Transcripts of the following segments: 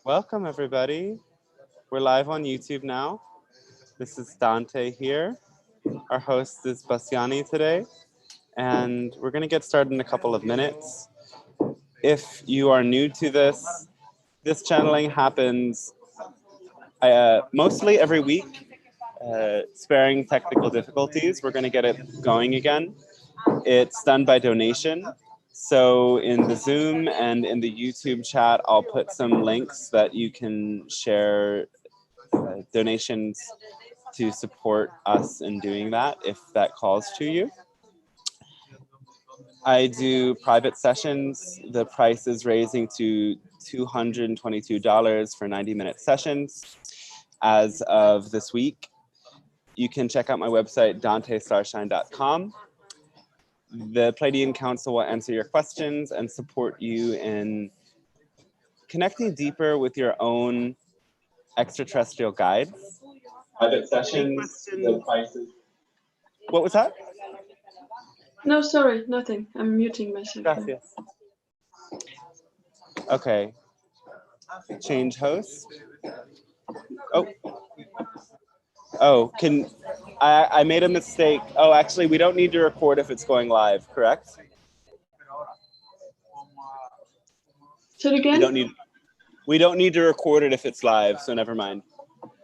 Welcome, everybody. We're live on YouTube now. This is Dante here. Our host is Bassiani today, and we're going to get started in a couple of minutes. If you are new to this channeling happens mostly every week, sparing technical difficulties. We're going to get it going again. It's done by donation. So in the Zoom and in the YouTube chat, I'll put some links that you can share donations to support us in doing that, if that calls to you. I do private sessions. The price is raising to $222 for 90-minute sessions as of this week. You can check out my website, dantestarshine.com. The Pleiadian Council will answer your questions and support you in connecting deeper with your own extraterrestrial guides. Private sessions, the prices. What was that? No, sorry, nothing. I'm muting myself. Gracias. Okay. Change host. Oh, I made a mistake. Oh, actually, we don't need to record if it's going live, correct? Say it again? We don't need to record it if it's live, so never mind.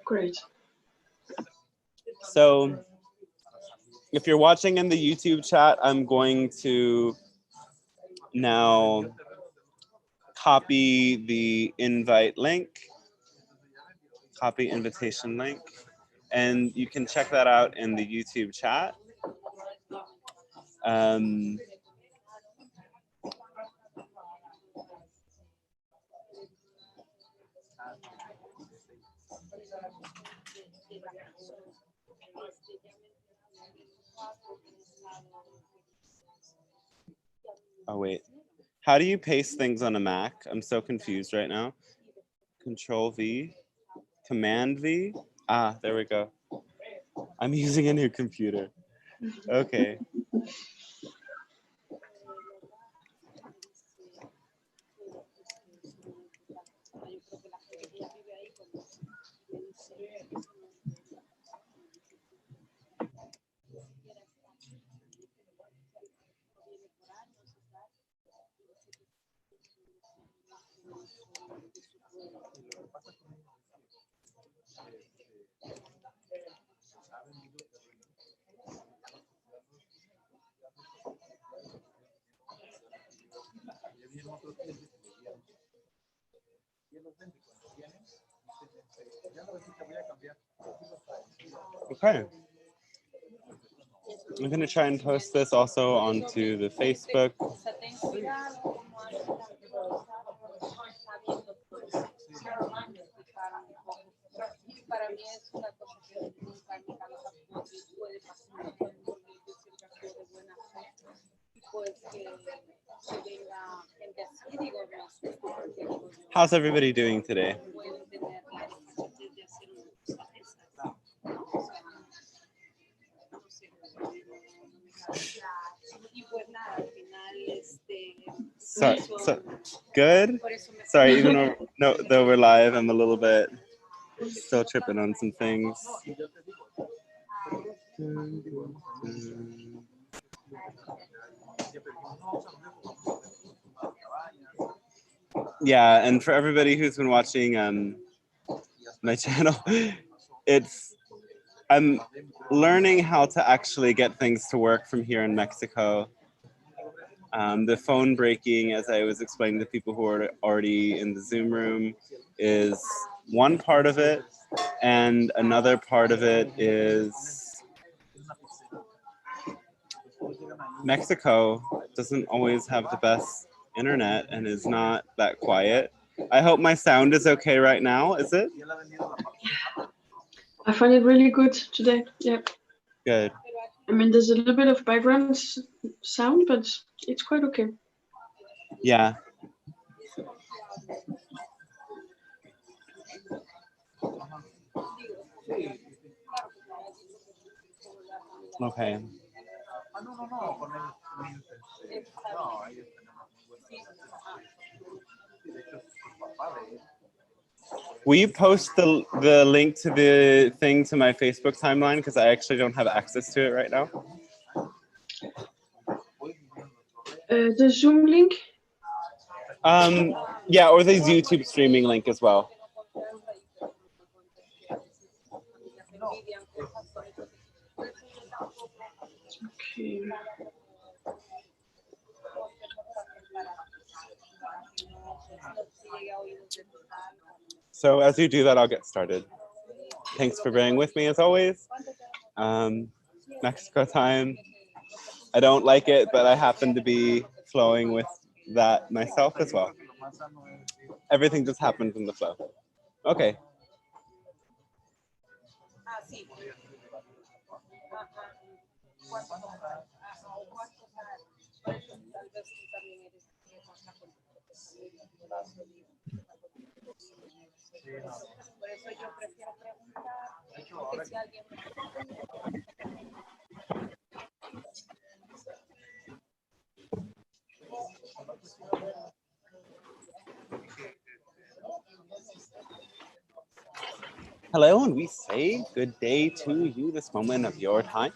Great. So if you're watching in the YouTube chat, I'm going to now copy the invite link, copy invitation link, and you can check that out in the YouTube chat. Oh, wait. How do you paste things on a Mac? I'm so confused right now. Control V, Command V. Ah, there we go. I'm using a new computer. Okay. Okay. I'm going to try and post this also onto the Facebook. How's everybody doing today? So good. Sorry, even though we're live, I'm a little bit still tripping on some things. Yeah, and for everybody who's been watching my channel, I'm learning how to actually get things to work from here in Mexico. The phone breaking, as I was explaining to people who are already in the Zoom room, is one part of it, and another part of it is Mexico doesn't always have the best internet and is not that quiet. I hope my sound is okay right now. Is it? I find it really good today. Yeah. Good. I mean, there's a little bit of background sound, but it's quite okay. Yeah. Okay. Will you post the link to the thing to my Facebook timeline? Because I actually don't have access to it right now. The Zoom link? Yeah, or the YouTube streaming link as well. Okay. So as you do that, I'll get started. Thanks for bearing with me as always. Mexico time. I don't like it, but I happen to be flowing with that myself as well. Everything just happens in the flow. Okay. Hello, and we say good day to you this moment of your time.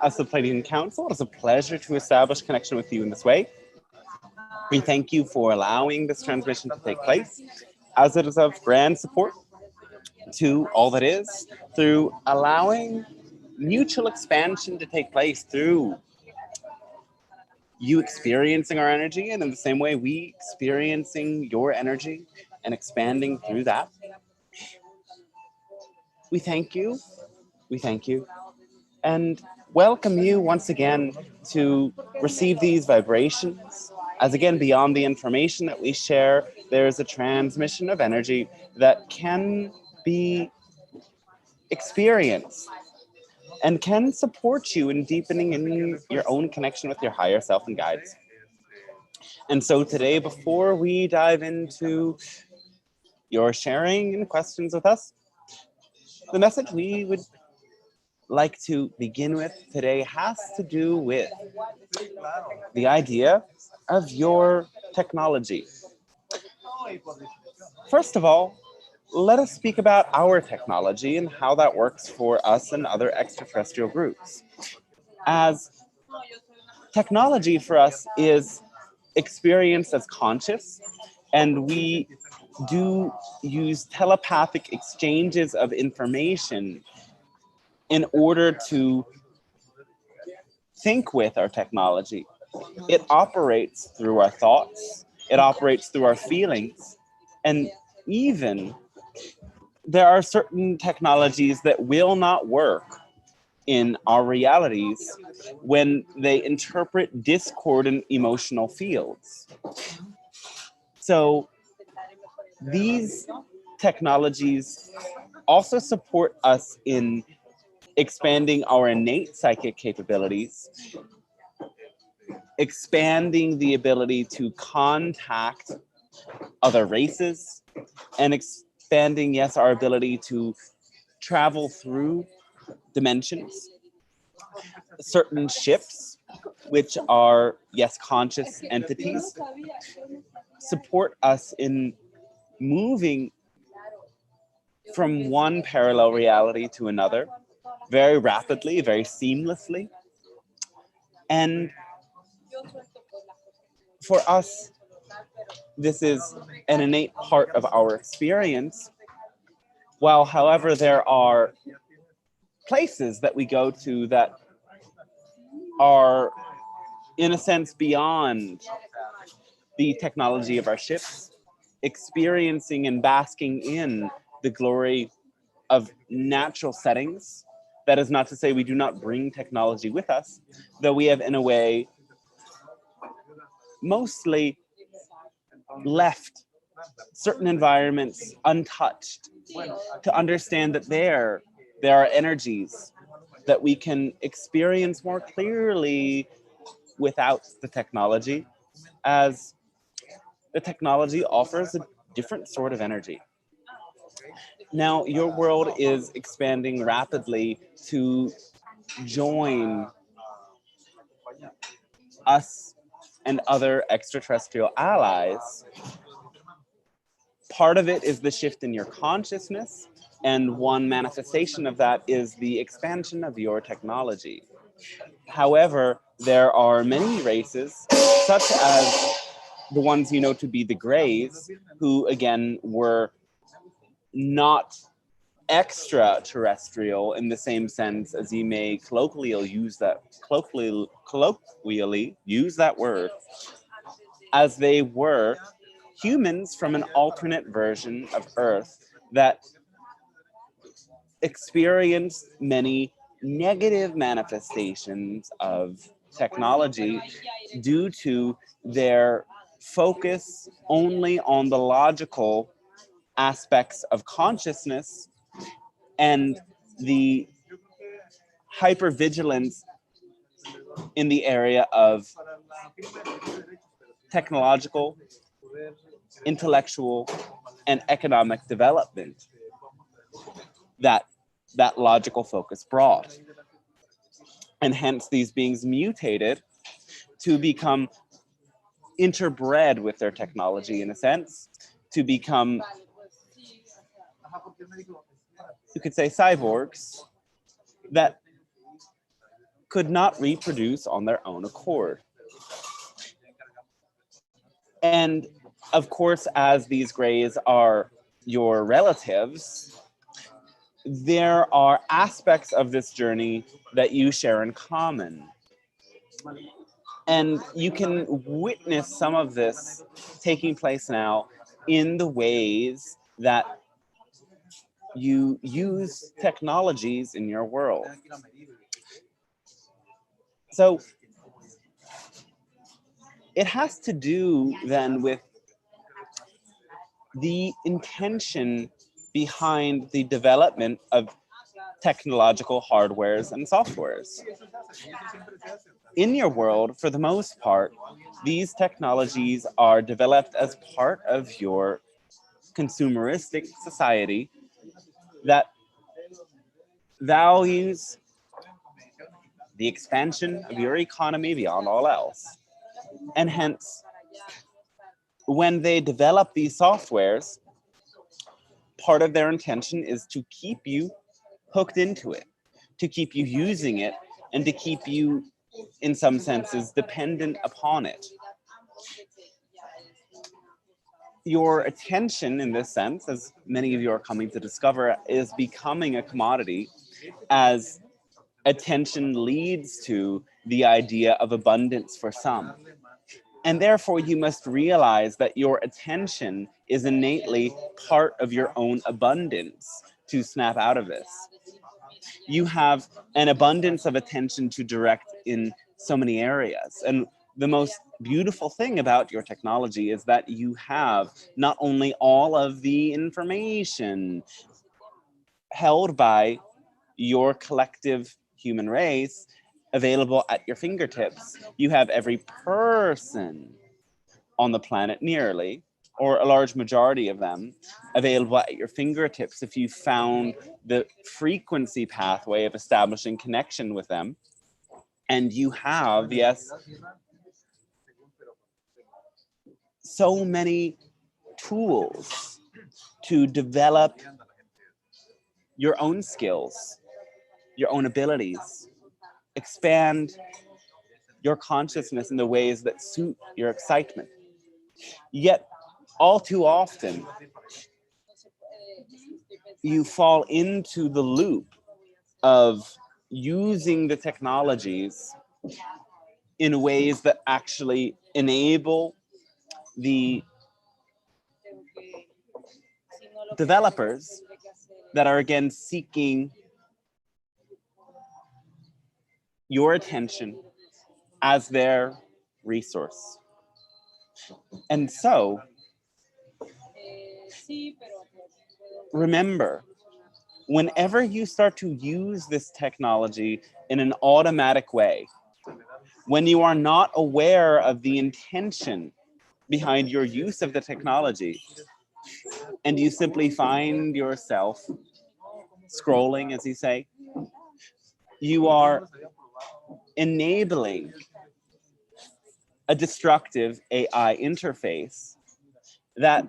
As the Pleiadian Council, it is a pleasure to establish connection with you in this way. We thank you for allowing this transmission to take place, as it is of grand support to all that is, through allowing mutual expansion to take place through you experiencing our energy, and in the same way, we experiencing your energy and expanding through that. We thank you. We thank you. And welcome you once again to receive these vibrations. As again, beyond the information that we share, there is a transmission of energy that can be experienced and can support you in deepening in your own connection with your higher self and guides. And so today, before we dive into your sharing and questions with us, the message we would like to begin with today has to do with the idea of your technology. First of all, let us speak about our technology and how that works for us and other extraterrestrial groups. As technology for us is experienced as conscious, and we do use telepathic exchanges of information in order to think with our technology. It operates through our thoughts, it operates through our feelings, and even there are certain technologies that will not work in our realities when they interpret discordant emotional fields. So these technologies also support us in expanding our innate psychic capabilities, expanding the ability to contact other races, and expanding, yes, our ability to travel through dimensions. Certain ships, which are, yes, conscious entities, support us in moving from one parallel reality to another very rapidly, very seamlessly. And for us, this is an innate part of our experience. While, however, there are places that we go to that are, in a sense, beyond the technology of our ships, experiencing and basking in the glory of natural settings. That is not to say we do not bring technology with us, though we have, in a way, mostly left certain environments untouched to understand that there are energies that we can experience more clearly without the technology, as the technology offers a different sort of energy. Now, your world is expanding rapidly to join us and other extraterrestrial allies. Part of it is the shift in your consciousness, and one manifestation of that is the expansion of your technology. However, there are many races, such as the ones you know to be the Greys, who again were not extraterrestrial in the same sense as you may colloquially use that word, as they were humans from an alternate version of Earth that experienced many negative manifestations of technology due to their focus only on the logical aspects of consciousness and the hypervigilance in the area of technological, intellectual, and economic development that logical focus brought. And hence these beings mutated to become interbred with their technology in a sense, to become, you could say, cyborgs that could not reproduce on their own accord. And of course, as these Greys are your relatives, there are aspects of this journey that you share in common. And you can witness some of this taking place now in the ways that you use technologies in your world. So it has to do then with the intention behind the development of technological hardwares and softwares. In your world, for the most part, these technologies are developed as part of your consumeristic society that values the expansion of your economy beyond all else. And hence, when they develop these softwares, part of their intention is to keep you hooked into it, to keep you using it, and to keep you, in some senses, dependent upon it. Your attention, in this sense, as many of you are coming to discover, is becoming a commodity as attention leads to the idea of abundance for some. And therefore, you must realize that your attention is innately part of your own abundance to snap out of this. You have an abundance of attention to direct in so many areas. And the most beautiful thing about your technology is that you have not only all of the information held by your collective human race available at your fingertips, you have every person on the planet nearly, or a large majority of them, available at your fingertips if you found the frequency pathway of establishing connection with them. And you have, yes, so many tools to develop your own skills, your own abilities, expand your consciousness in the ways that suit your excitement. Yet, all too often, you fall into the loop of using the technologies in ways that actually enable the developers that are again seeking your attention as their resource. And so, remember, whenever you start to use this technology in an automatic way, when you are not aware of the intention behind your use of the technology, and you simply find yourself scrolling, as you say, you are enabling a destructive AI interface that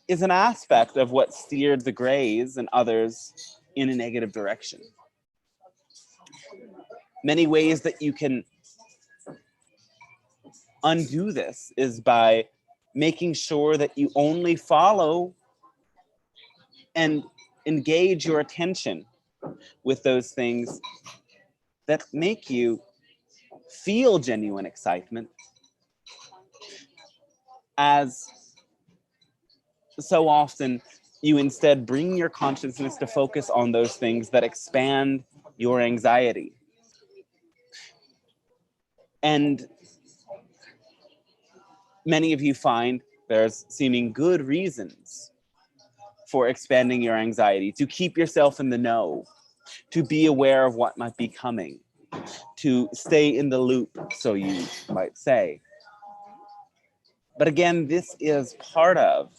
is an aspect of what steered the Greys and others in a negative direction. Many ways that you can undo this is by making sure that you only follow and engage your attention with those things that make you feel genuine excitement, as so often you instead bring your consciousness to focus on those things that expand your anxiety. And many of you find there's seeming good reasons for expanding your anxiety, to keep yourself in the know, to be aware of what might be coming, to stay in the loop, so you might say. But again, this is part of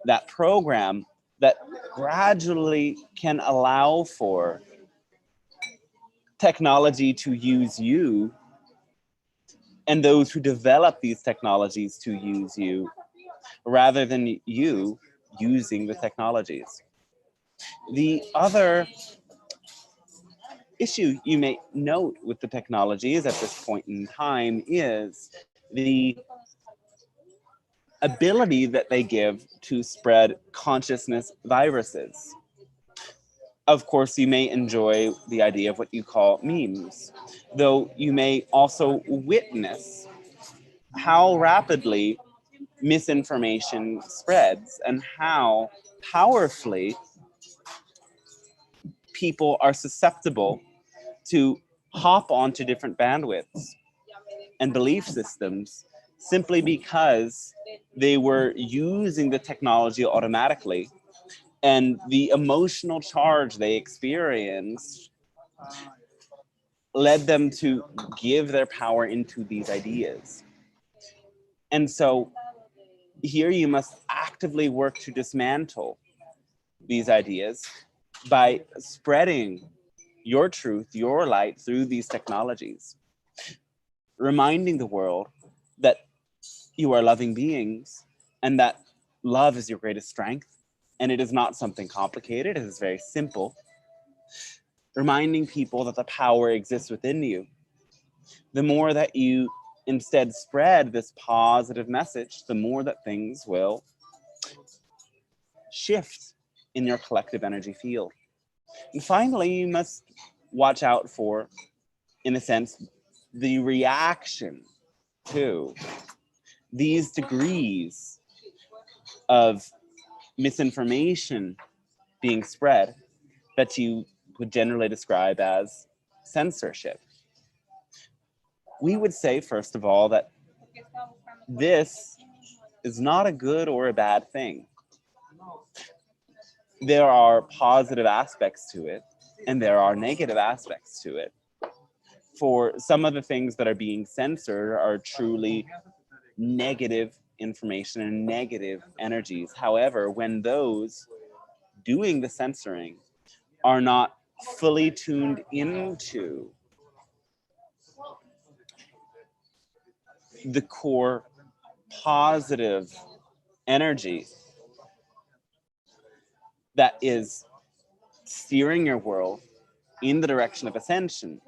that program that gradually can allow for technology to use you and those who develop these technologies to use you, rather than you using the technologies. The other issue you may note with the technologies at this point in time is the ability that they give to spread consciousness viruses. Of course, you may enjoy the idea of what you call memes, though you may also witness how rapidly misinformation spreads and how powerfully people are susceptible to hop onto different bandwidths and belief systems simply because they were using the technology automatically, and the emotional charge they experienced led them to give their power into these ideas. And so here you must actively work to dismantle these ideas by spreading your truth, your light through these technologies, reminding the world that you are loving beings and that love is your greatest strength, and it is not something complicated, it is very simple. Reminding people that the power exists within you. The more that you instead spread this positive message, the more that things will shift in your collective energy field. And finally, you must watch out for, in a sense, the reaction to these degrees of misinformation being spread that you would generally describe as censorship. We would say, first of all, that this is not a good or a bad thing. There are positive aspects to it, and there are negative aspects to it. For some of the things that are being censored are truly negative information and negative energies. However, when those doing the censoring are not fully tuned into the core positive energy that is steering your world in the direction of ascension,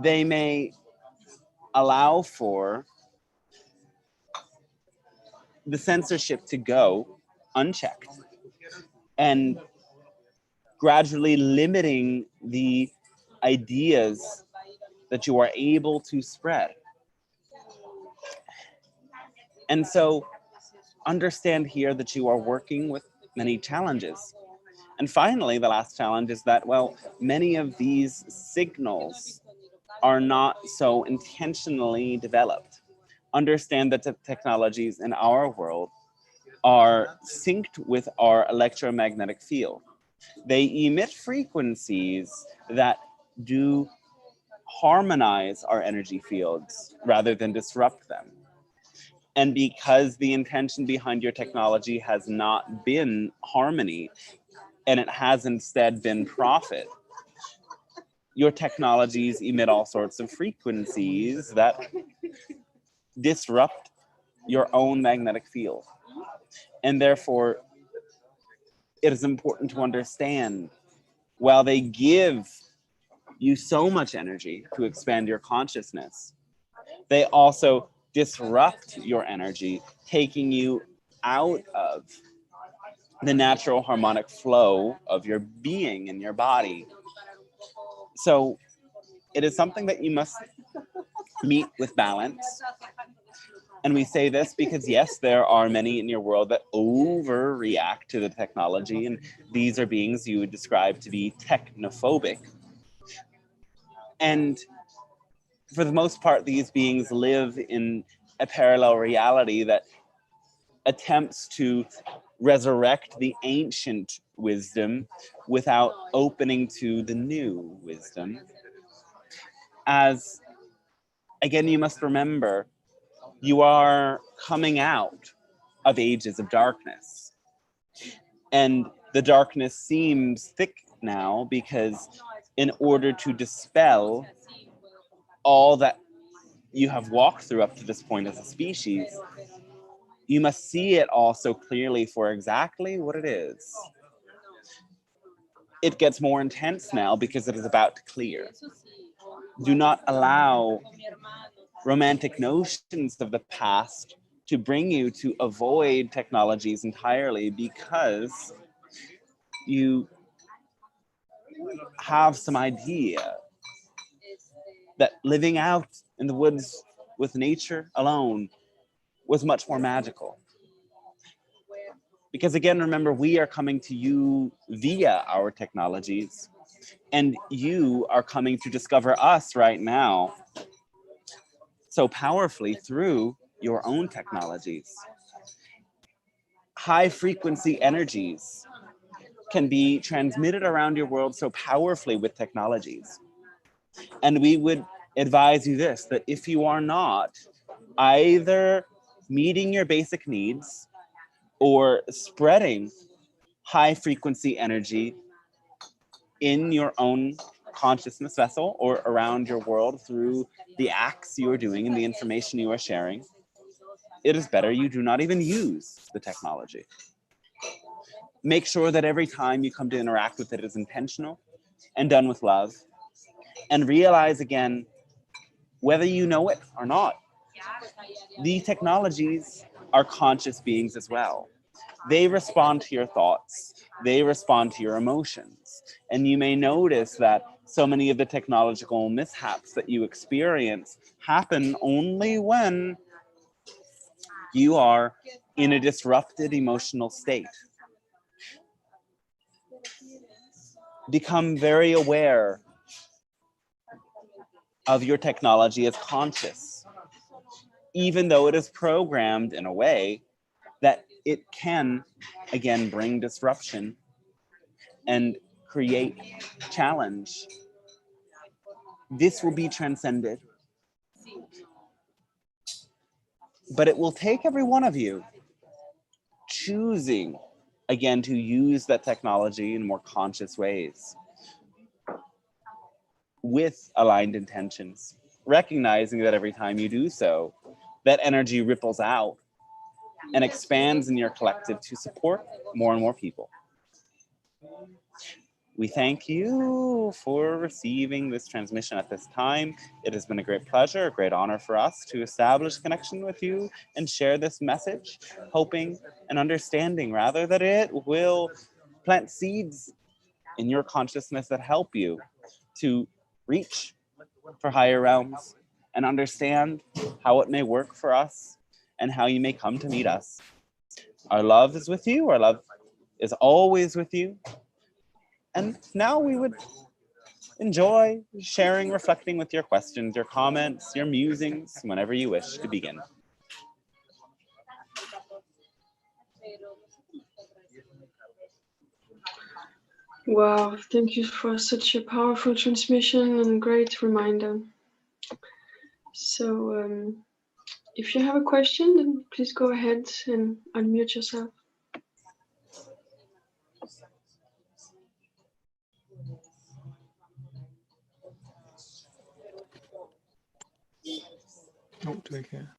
they may allow for the censorship to go unchecked and gradually limiting the ideas that you are able to spread. And so understand here that you are working with many challenges. And finally, the last challenge is that, well, many of these signals are not so intentionally developed. Understand that the technologies in our world are synced with our electromagnetic field. They emit frequencies that do harmonize our energy fields rather than disrupt them. And because the intention behind your technology has not been harmony, and it has instead been profit, your technologies emit all sorts of frequencies that disrupt your own magnetic field. And therefore, it is important to understand, while they give you so much energy to expand your consciousness, they also disrupt your energy, taking you out of the natural harmonic flow of your being and your body. So it is something that you must meet with balance. And we say this because, yes, there are many in your world that overreact to the technology, and these are beings you would describe to be technophobic. And for the most part, these beings live in a parallel reality that attempts to resurrect the ancient wisdom without opening to the new wisdom. As, again, you must remember, you are coming out of ages of darkness. And the darkness seems thick now because, in order to dispel all that you have walked through up to this point as a species, you must see it all so clearly for exactly what it is. It gets more intense now because it is about to clear. Do not allow romantic notions of the past to bring you to avoid technologies entirely, because you have some idea that living out in the woods with nature alone was much more magical. Because, again, remember, we are coming to you via our technologies, and you are coming to discover us right now so powerfully through your own technologies. High frequency energies can be transmitted around your world so powerfully with technologies. And we would advise you this, that if you are not either meeting your basic needs or spreading high frequency energy in your own consciousness vessel or around your world through the acts you are doing and the information you are sharing, it is better you do not even use the technology. Make sure that every time you come to interact with it is intentional and done with love. And realize, again, whether you know it or not, the technologies are conscious beings as well. They respond to your thoughts. They respond to your emotions. And you may notice that so many of the technological mishaps that you experience happen only when you are in a disrupted emotional state. Become very aware of your technology as conscious, even though it is programmed in a way that it can, again, bring disruption and create challenge. This will be transcended. But it will take every one of you choosing, again, to use that technology in more conscious ways with aligned intentions, recognizing that every time you do so, that energy ripples out and expands in your collective to support more and more people. We thank you for receiving this transmission at this time. It has been a great pleasure, a great honor for us to establish connection with you and share this message, hoping and understanding, rather, that it will plant seeds in your consciousness that help you to reach for higher realms and understand how it may work for us and how you may come to meet us. Our love is with you. Our love is always with you. And now we would enjoy sharing, reflecting with your questions, your comments, your musings, whenever you wish to begin. Wow, thank you for such a powerful transmission and great reminder. So If you have a question, then please go ahead and unmute yourself. Oh, do I care?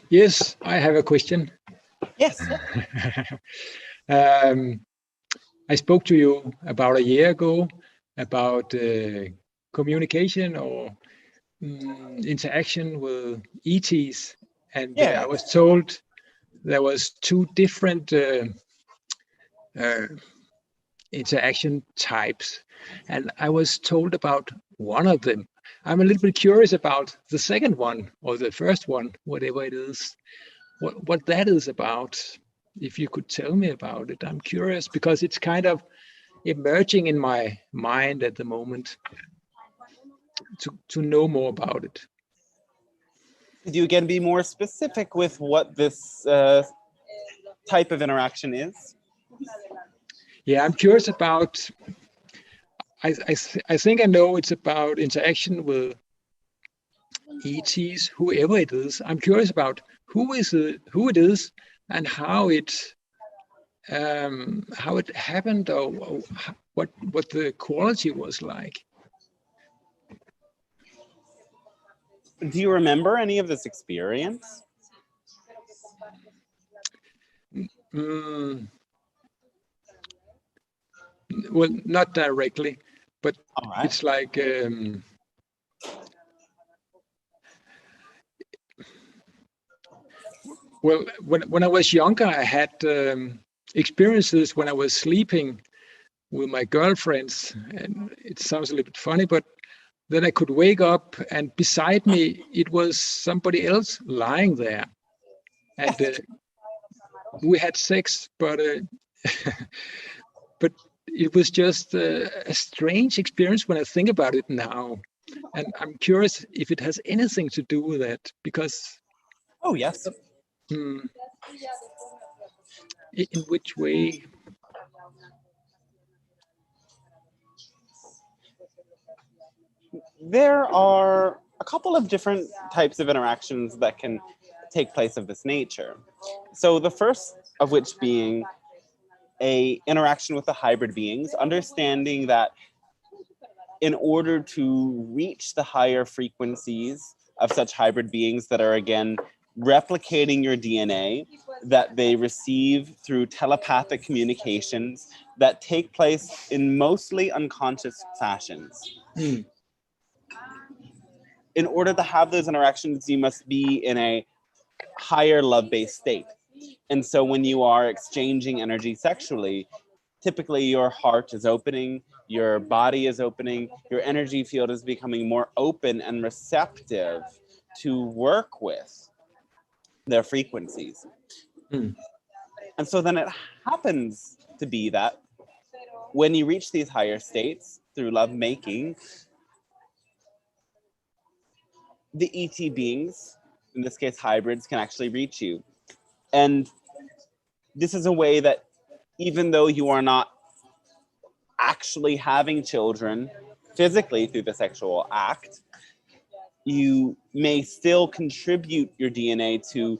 Yes, I have a question. Yes. I spoke to you about a year ago about communication or interaction with ETs, and Yeah. I was told there was two different interaction types, and I was told about one of them. I'm a little bit curious about the second one or the first one, whatever it is, what that is about. If you could tell me about it, I'm curious because it's kind of emerging in my mind at the moment to know more about it. Could you again be more specific with what this type of interaction is? Yeah, I'm curious about, I think I know it's about interaction with ETs, whoever it is. I'm curious about who it is, and how it happened, or what the quality was like. Do you remember any of this experience? Well, not directly, but All it's like well, when I was younger, I had experiences when I was sleeping with my girlfriends, and it sounds a little bit funny, but then I could wake up, and beside me it was somebody else lying there, and we had sex, but but it was just a strange experience when I think about it now, and I'm curious if it has anything to do with that, because Oh, yes. in which way? There are a couple of different types of interactions that can take place of this nature. So the first of which being a interaction with the hybrid beings, understanding that in order to reach the higher frequencies of such hybrid beings that are again replicating your DNA, that they receive through telepathic communications that take place in mostly unconscious fashions. In order to have those interactions, you must be in a higher love-based state. And so when you are exchanging energy sexually, typically your heart is opening, your body is opening, your energy field is becoming more open and receptive to work with their frequencies. And so then it happens to be that when you reach these higher states through love making, the ET beings, in this case hybrids, can actually reach you. And this is a way that even though you are not actually having children physically through the sexual act, you may still contribute your DNA to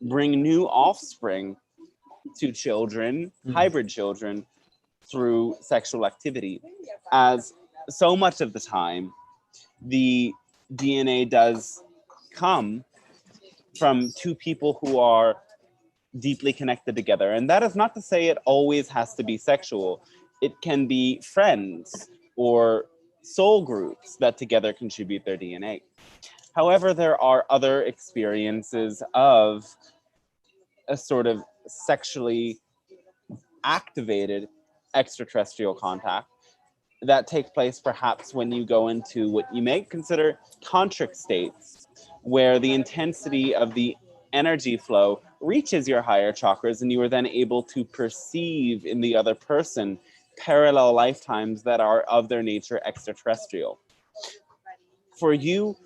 bring new offspring to children, hybrid children, through sexual activity. As so much of the time, the DNA does come from two people who are deeply connected together. And that is not to say it always has to be sexual. It can be friends or soul groups that together contribute their DNA. However, there are other experiences of a sort of sexually activated extraterrestrial contact that take place perhaps when you go into what you may consider tantric states, where the intensity of the energy flow reaches your higher chakras, and you are then able to perceive in the other person parallel lifetimes that are of their nature extraterrestrial. For you,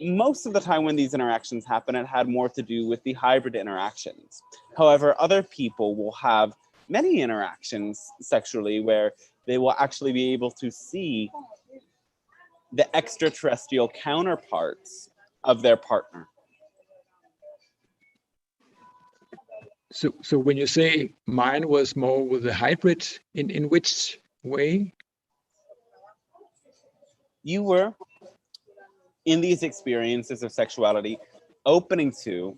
most of the time when these interactions happen, it had more to do with the hybrid interactions. However, other people will have many interactions sexually where they will actually be able to see the extraterrestrial counterparts of their partner. So when you say mine was more with the hybrid, in which way? You were, in these experiences of sexuality, opening to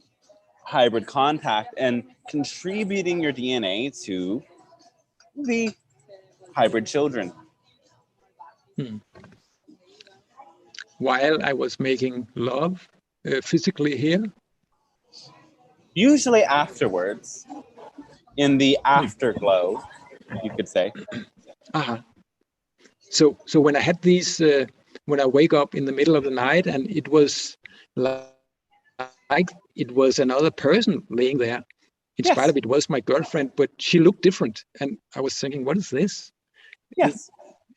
hybrid contact and contributing your DNA to the hybrid children. While I was making love physically here? Usually afterwards, in the afterglow, you could say. Uh-huh. So when I had these, when I wake up in the middle of the night and it was like it was another person laying there. In spite of it was my girlfriend, but she looked different. And I was thinking, what is this? Yes.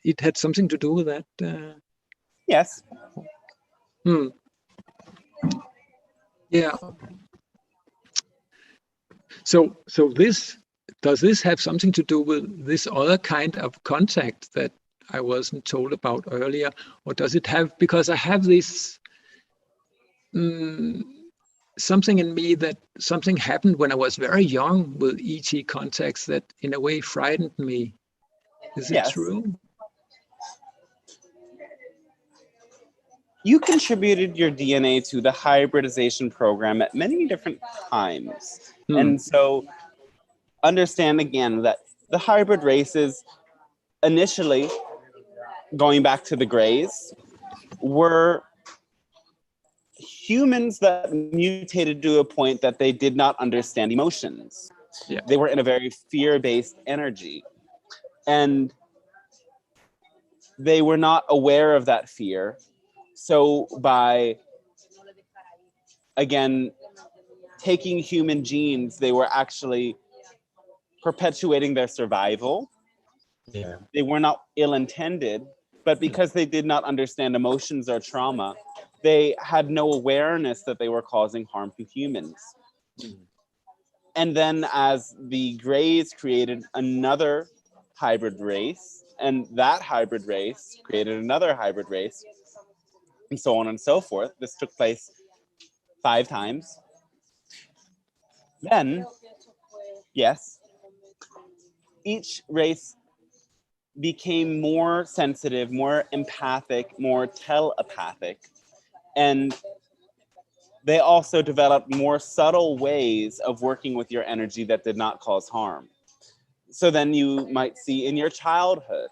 It had something to do with that. Yes. Yeah. So this, does this have something to do with this other kind of contact that I wasn't told about earlier? Or does it have, because I have this something in me that something happened when I was very young with ET contacts that in a way frightened me. Is it true? You contributed your DNA to the hybridization program at many different times. And so understand again that the hybrid races initially, going back to the Greys, were humans that mutated to a point that they did not understand emotions. Yeah. They were in a very fear-based energy. And they were not aware of that fear. So by, again, taking human genes, they were actually perpetuating their survival. Yeah. They were not ill-intended, but because they did not understand emotions or trauma, they had no awareness that they were causing harm to humans. And then as the Greys created another hybrid race, and that hybrid race created another hybrid race, and so on and so forth. This took place 5 times. Then, yes, each race became more sensitive, more empathic, more telepathic, and they also developed more subtle ways of working with your energy that did not cause harm. So then you might see in your childhood,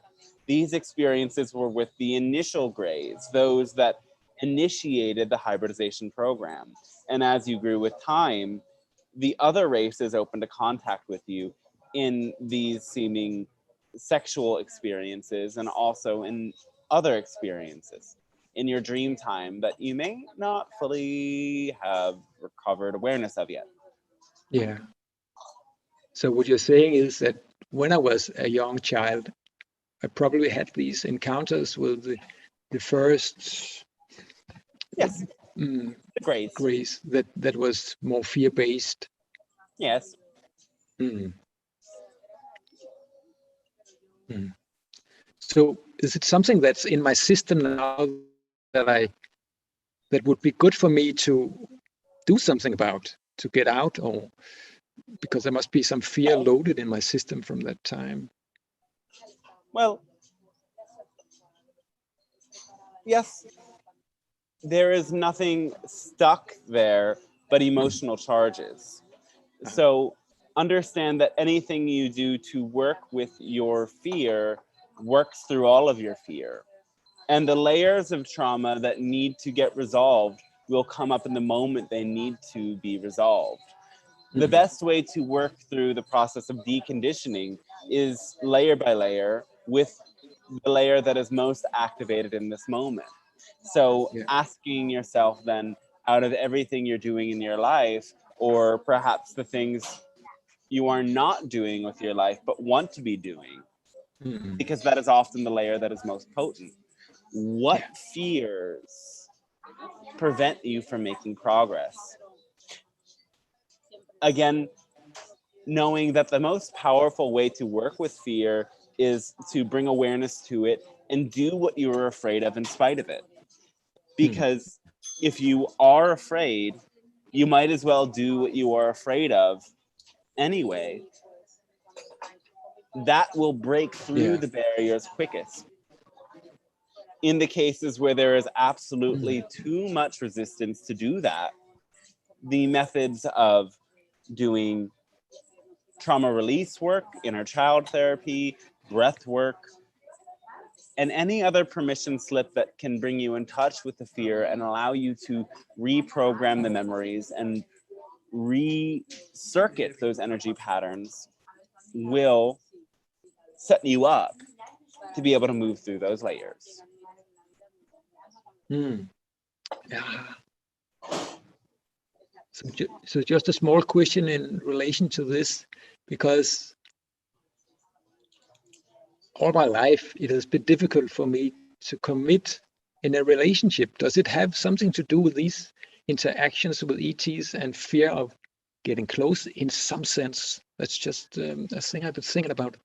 these experiences were with the initial Greys, those that initiated the hybridization program. And as you grew with time, the other races opened a contact with you in these seeming sexual experiences and also in other experiences in your dream time that you may not fully have recovered awareness of yet. Yeah. So what you're saying is that when I was a young child, I probably had these encounters with the first the Greys that was more fear-based. Yes. So is it something that's in my system now that would be good for me to do something about, to get out, or because there must be some fear loaded in my system from that time? Well, yes, there is nothing stuck there but emotional charges. So understand that anything you do to work with your fear works through all of your fear. And the layers of trauma that need to get resolved will come up in the moment they need to be resolved. The best way to work through the process of deconditioning is layer by layer with the layer that is most activated in this moment. So asking yourself then, out of everything you're doing in your life, or perhaps the things you are not doing with your life but want to be doing, because that is often the layer that is most potent. What fears prevent you from making progress? Again, knowing that the most powerful way to work with fear is to bring awareness to it and do what you were afraid of in spite of it. Because if you are afraid, you might as well do what you are afraid of anyway. That will break through the barriers quickest. In the cases where there is absolutely too much resistance to do that, the methods of doing trauma release work, inner child therapy, breath work, and any other permission slip that can bring you in touch with the fear and allow you to reprogram the memories and recircuit those energy patterns will set you up to be able to move through those layers. Yeah. So just a small question in relation to this, because all my life it has been difficult for me to commit in a relationship. Does it have something to do with these interactions with ETs and fear of getting close in some sense? That's just a thing I've been thinking about.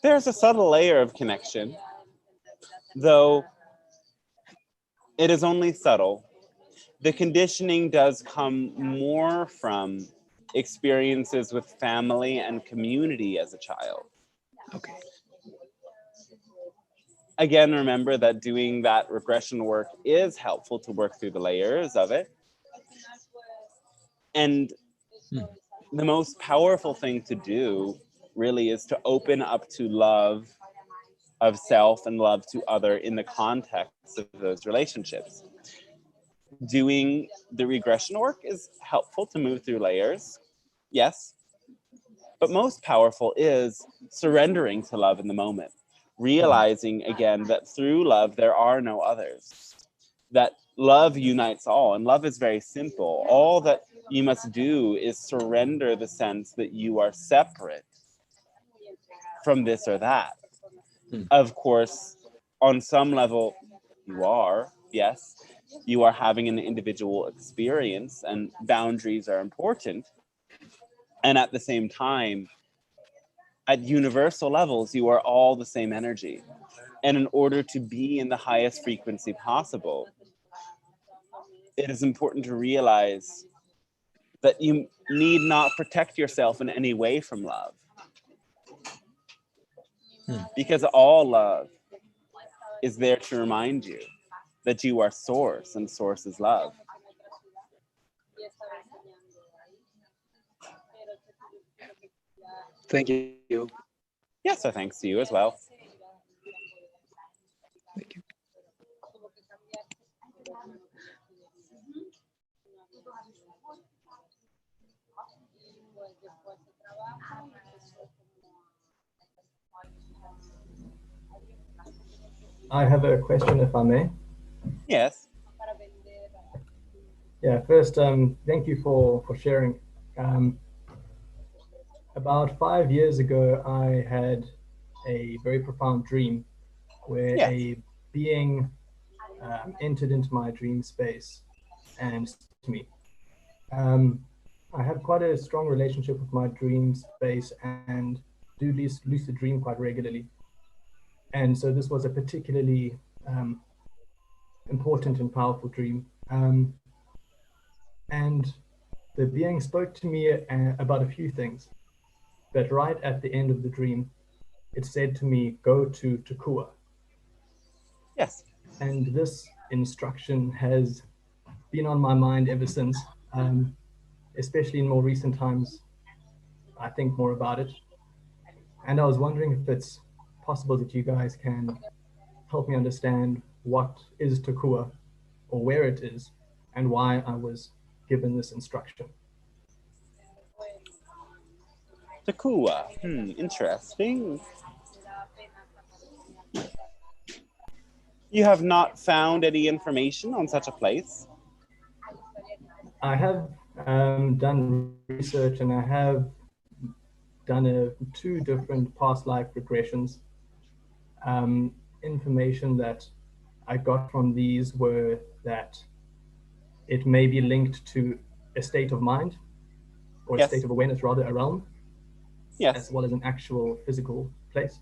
There's a subtle layer of connection, though it is only subtle. The conditioning does come more from experiences with family and community as a child. Okay. Again, remember that doing that regression work is helpful to work through the layers of it. And the most powerful thing to do really is to open up to love of self and love to other in the context of those relationships. Doing the regression work is helpful to move through layers, yes, but most powerful is surrendering to love in the moment, realizing again that through love there are no others, that love unites all, and love is very simple. All that you must do is surrender the sense that you are separate from this or that. Of course, on some level, you are, yes, you are having an individual experience and boundaries are important. And at the same time, at universal levels, you are all the same energy. And in order to be in the highest frequency possible, it is important to realize that you need not protect yourself in any way from love. Because all love is there to remind you that you are source and source is love. Thank you. Yes, so thanks to you as well. Thank you. I have a question, if I may. Yes. Yeah, first, thank you for sharing. About 5 years ago, I had a very profound dream where a being entered into my dream space and spoke to me. I have quite a strong relationship with my dream space and do lucid dream quite regularly. And so this was a particularly important and powerful dream. And the being spoke to me about a few things. But right at the end of the dream, it said to me, go to Takua. Yes. And this instruction has been on my mind ever since, especially in more recent times. I think more about it. And I was wondering if it's possible that you guys can help me understand what is Takua, or where it is, and why I was given this instruction. Takua. Interesting. You have not found any information on such a place? I have done research, and I have done 2 different past life regressions. Information that I got from these were that it may be linked to a state of mind, or a state of awareness, rather, a realm, as well as an actual physical place.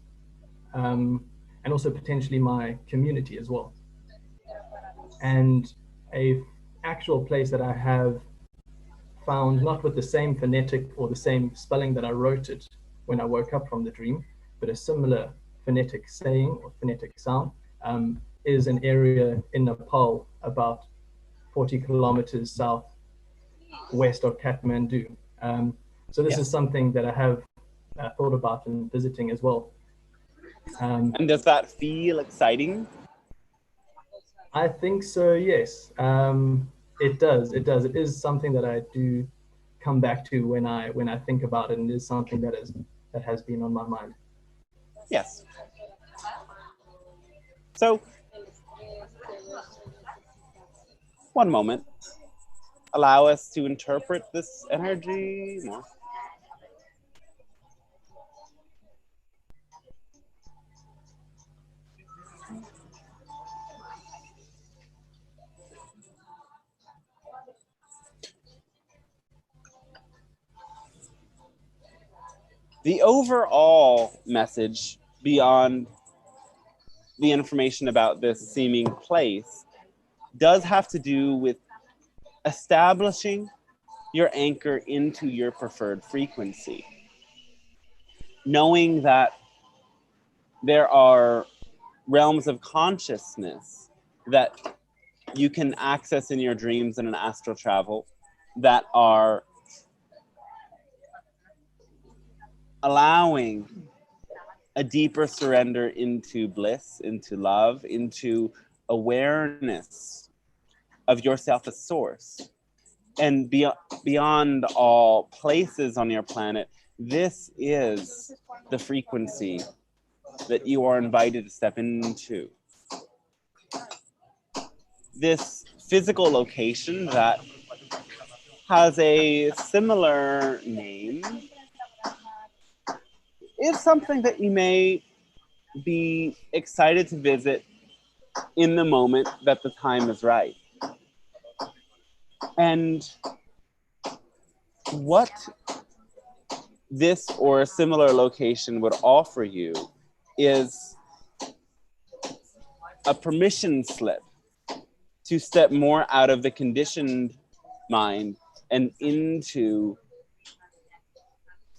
And and also potentially my community as well. And a actual place that I have found, not with the same phonetic or the same spelling that I wrote it when I woke up from the dream, but a similar phonetic saying or phonetic sound, is an area in Nepal about 40 kilometers southwest of Kathmandu. So this is something that I have thought about in visiting as well. And does that feel exciting? I think so, yes. It does. It does. It is something that I do come back to when I think about it, and it is something that has been on my mind. Yes. So, one moment. Allow us to interpret this energy more. The overall message beyond the information about this seeming place does have to do with establishing your anchor into your preferred frequency. Knowing that there are realms of consciousness that you can access in your dreams and in astral travel that are allowing a deeper surrender into bliss, into love, into awareness of yourself as source. And beyond all places on your planet, this is the frequency that you are invited to step into. This physical location that has a similar name is something that you may be excited to visit in the moment that the time is right. And what this or a similar location would offer you is a permission slip to step more out of the conditioned mind and into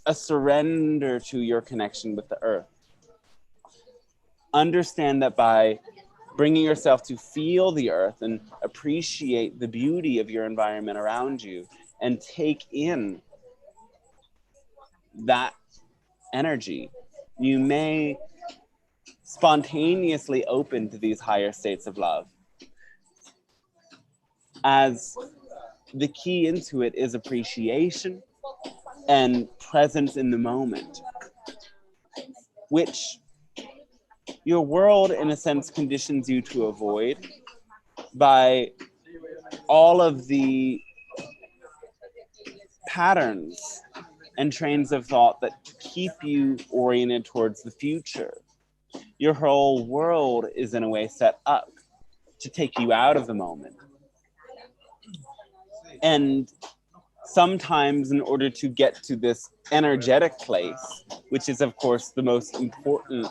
a surrender to your connection with the earth. Understand that by bringing yourself to feel the earth and appreciate the beauty of your environment around you and take in that energy, you may spontaneously open to these higher states of love. As the key into it is appreciation and presence in the moment, which your world, in a sense, conditions you to avoid by all of the patterns and trains of thought that keep you oriented towards the future. Your whole world is in a way set up to take you out of the moment. And sometimes in order to get to this energetic place, which is of course the most important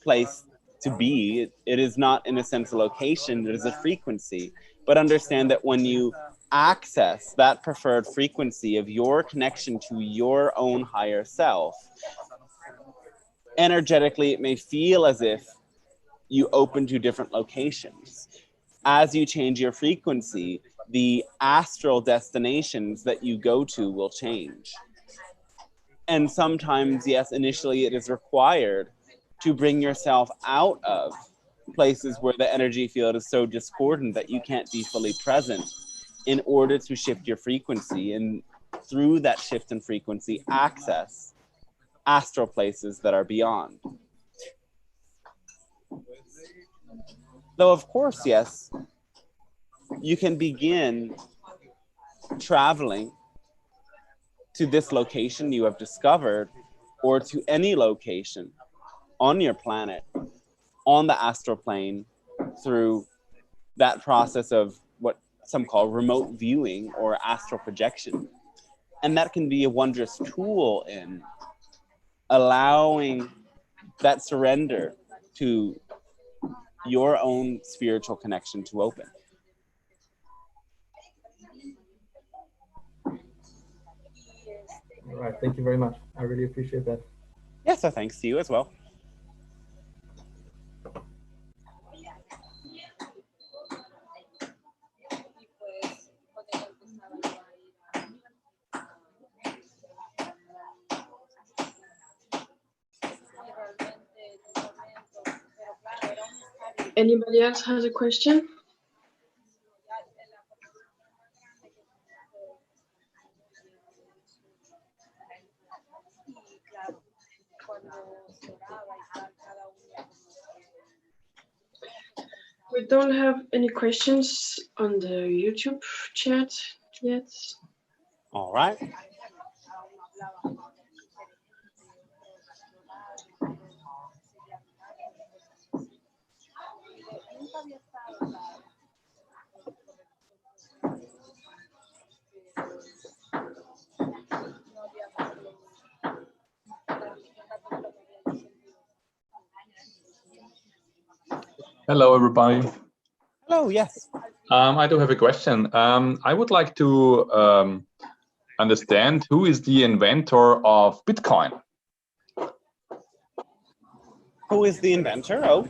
place to be, it is not in a sense a location, it is a frequency. But understand that when you access that preferred frequency of your connection to your own higher self, energetically it may feel as if you open to different locations. As you change your frequency, the astral destinations that you go to will change. And sometimes, yes, initially it is required to bring yourself out of places where the energy field is so discordant that you can't be fully present in order to shift your frequency, and through that shift in frequency, access astral places that are beyond. Though, of course, yes, you can begin traveling to this location you have discovered, or to any location on your planet, on the astral plane, through that process of what some call remote viewing or astral projection. And that can be a wondrous tool in allowing that surrender to your own spiritual connection to open. All right, thank you very much. I really appreciate that. Yeah, so thanks to you as well. Anybody else has a question? We don't have any questions on the YouTube chat yet. All right. Hello, everybody. Hello, yes. I do have a question. I would like to understand who is the inventor of Bitcoin? Who is the inventor? Oh,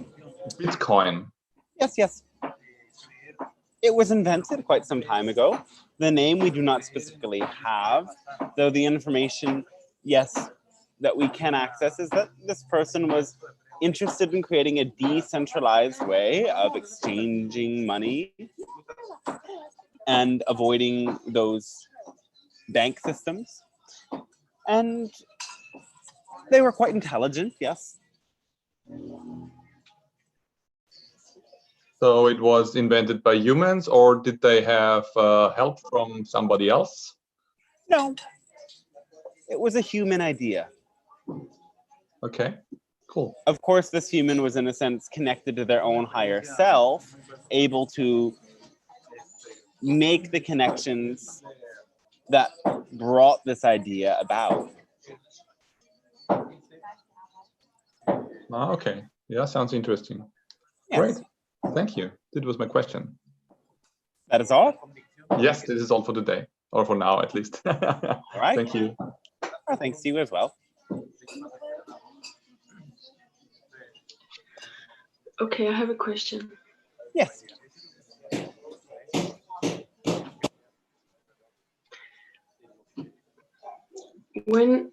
Bitcoin. yes, yes. It was invented quite some time ago. The name we do not specifically have, though the information, yes, that we can access is that this person was interested in creating a decentralized way of exchanging money and avoiding those bank systems. And they were quite intelligent, yes. So it was invented by humans, or did they have help from somebody else? No, it was a human idea. Okay, cool. Of course, this human was in a sense connected to their own higher self, able to make the connections that brought this idea about. Okay, yeah, sounds interesting. Yes. Great, thank you. That was my question. That is all? Yes, this is all for today, or for now at least. All right. Thank you. Well, thanks to you as well. Okay, I have a question. Yes. When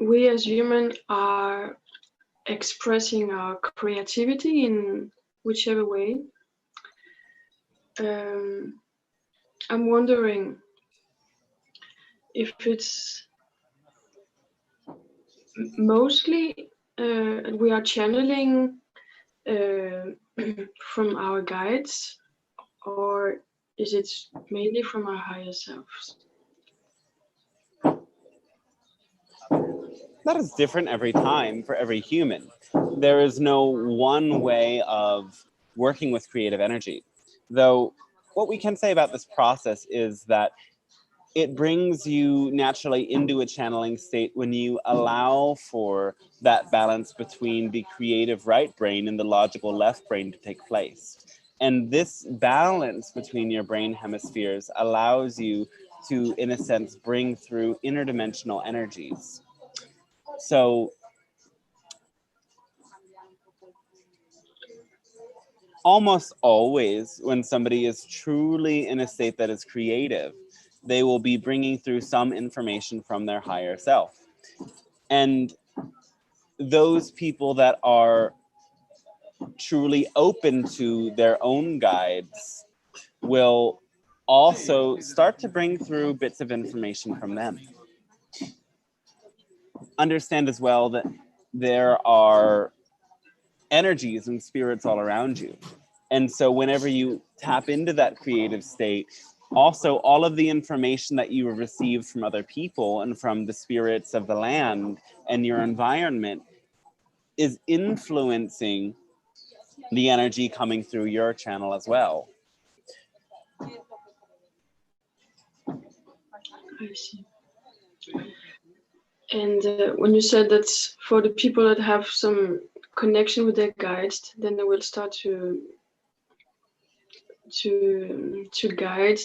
we as humans are expressing our creativity in whichever way, I'm wondering if it's mostly we are channeling from our guides, or is it mainly from our higher selves? That is different every time for every human. There is no one way of working with creative energy. Though what we can say about this process is that it brings you naturally into a channeling state when you allow for that balance between the creative right brain and the logical left brain to take place. And this balance between your brain hemispheres allows you to, in a sense, bring through interdimensional energies. So almost always when somebody is truly in a state that is creative, they will be bringing through some information from their higher self. And those people that are truly open to their own guides will also start to bring through bits of information from them. Understand as well that there are energies and spirits all around you. And so whenever you tap into that creative state, also all of the information that you have received from other people and from the spirits of the land and your environment is influencing the energy coming through your channel as well. I see. And when you said that's for the people that have some connection with their guides, then they will start to guide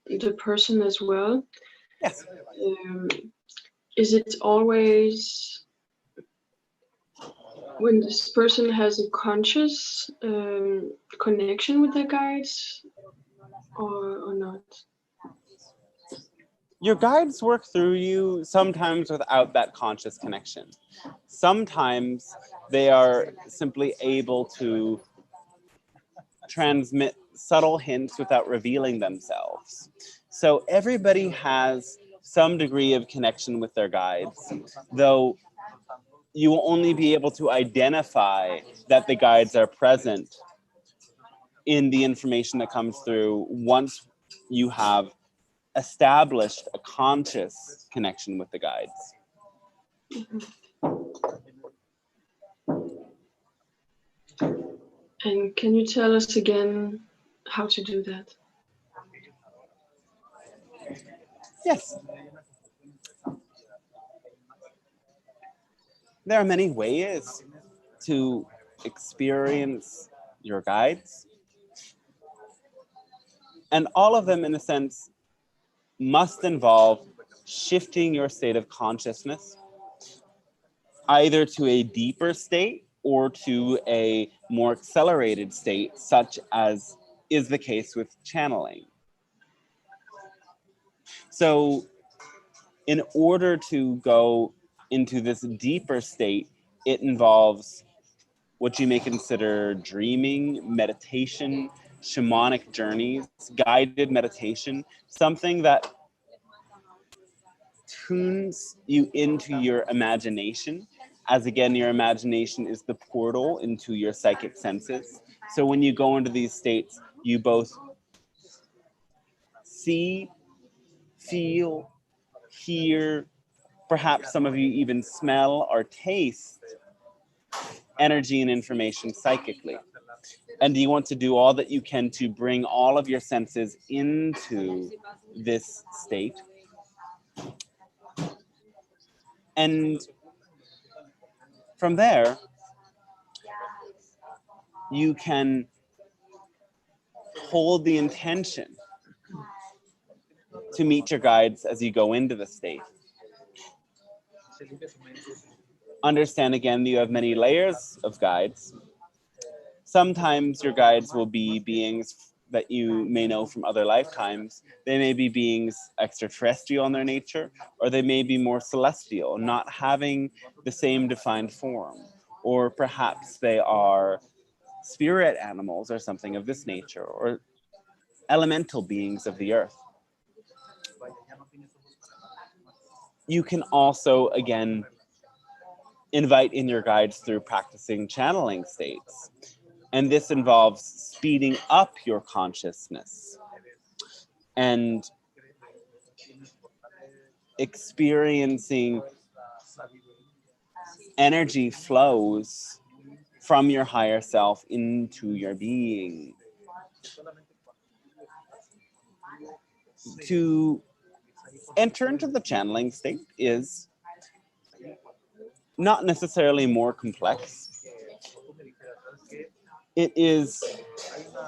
the person as well. Yes. Is it always when this person has a conscious connection with their guides, or not? Your guides work through you sometimes without that conscious connection. Sometimes they are simply able to transmit subtle hints without revealing themselves. So everybody has some degree of connection with their guides, though you will only be able to identify that the guides are present in the information that comes through once you have established a conscious connection with the guides. And can you tell us again how to do that? Yes. There are many ways to experience your guides. And all of them, in a sense, must involve shifting your state of consciousness either to a deeper state or to a more accelerated state, such as is the case with channeling. So in order to go into this deeper state, it involves what you may consider dreaming, meditation, shamanic journeys, guided meditation, something that tunes you into your imagination, as again, your imagination is the portal into your psychic senses. So when you go into these states, you both see, feel, hear, perhaps some of you even smell or taste energy and information psychically. And you want to do all that you can to bring all of your senses into this state. And from there, you can hold the intention to meet your guides as you go into the state. Understand again that you have many layers of guides. Sometimes your guides will be beings that you may know from other lifetimes. They may be beings extraterrestrial in their nature, or they may be more celestial, not having the same defined form. Or perhaps they are spirit animals or something of this nature, or elemental beings of the earth. You can also, again, invite in your guides through practicing channeling states. And this involves speeding up your consciousness and experiencing energy flows from your higher self into your being. To enter into the channeling state is not necessarily more complex. It is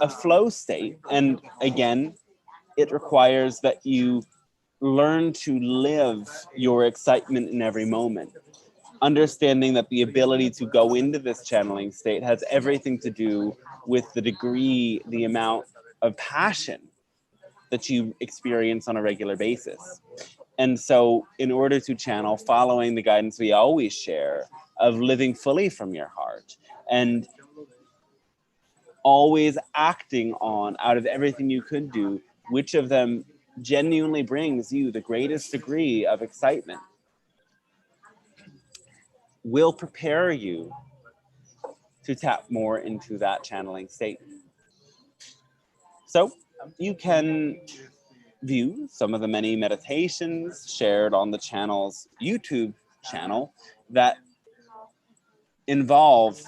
a flow state, and again, it requires that you learn to live your excitement in every moment, understanding that the ability to go into this channeling state has everything to do with the degree, the amount of passion that you experience on a regular basis. And so in order to channel, following the guidance we always share of living fully from your heart and always acting on, out of everything you could do, which of them genuinely brings you the greatest degree of excitement, will prepare you to tap more into that channeling state. So you can view some of the many meditations shared on the channel's YouTube channel that involve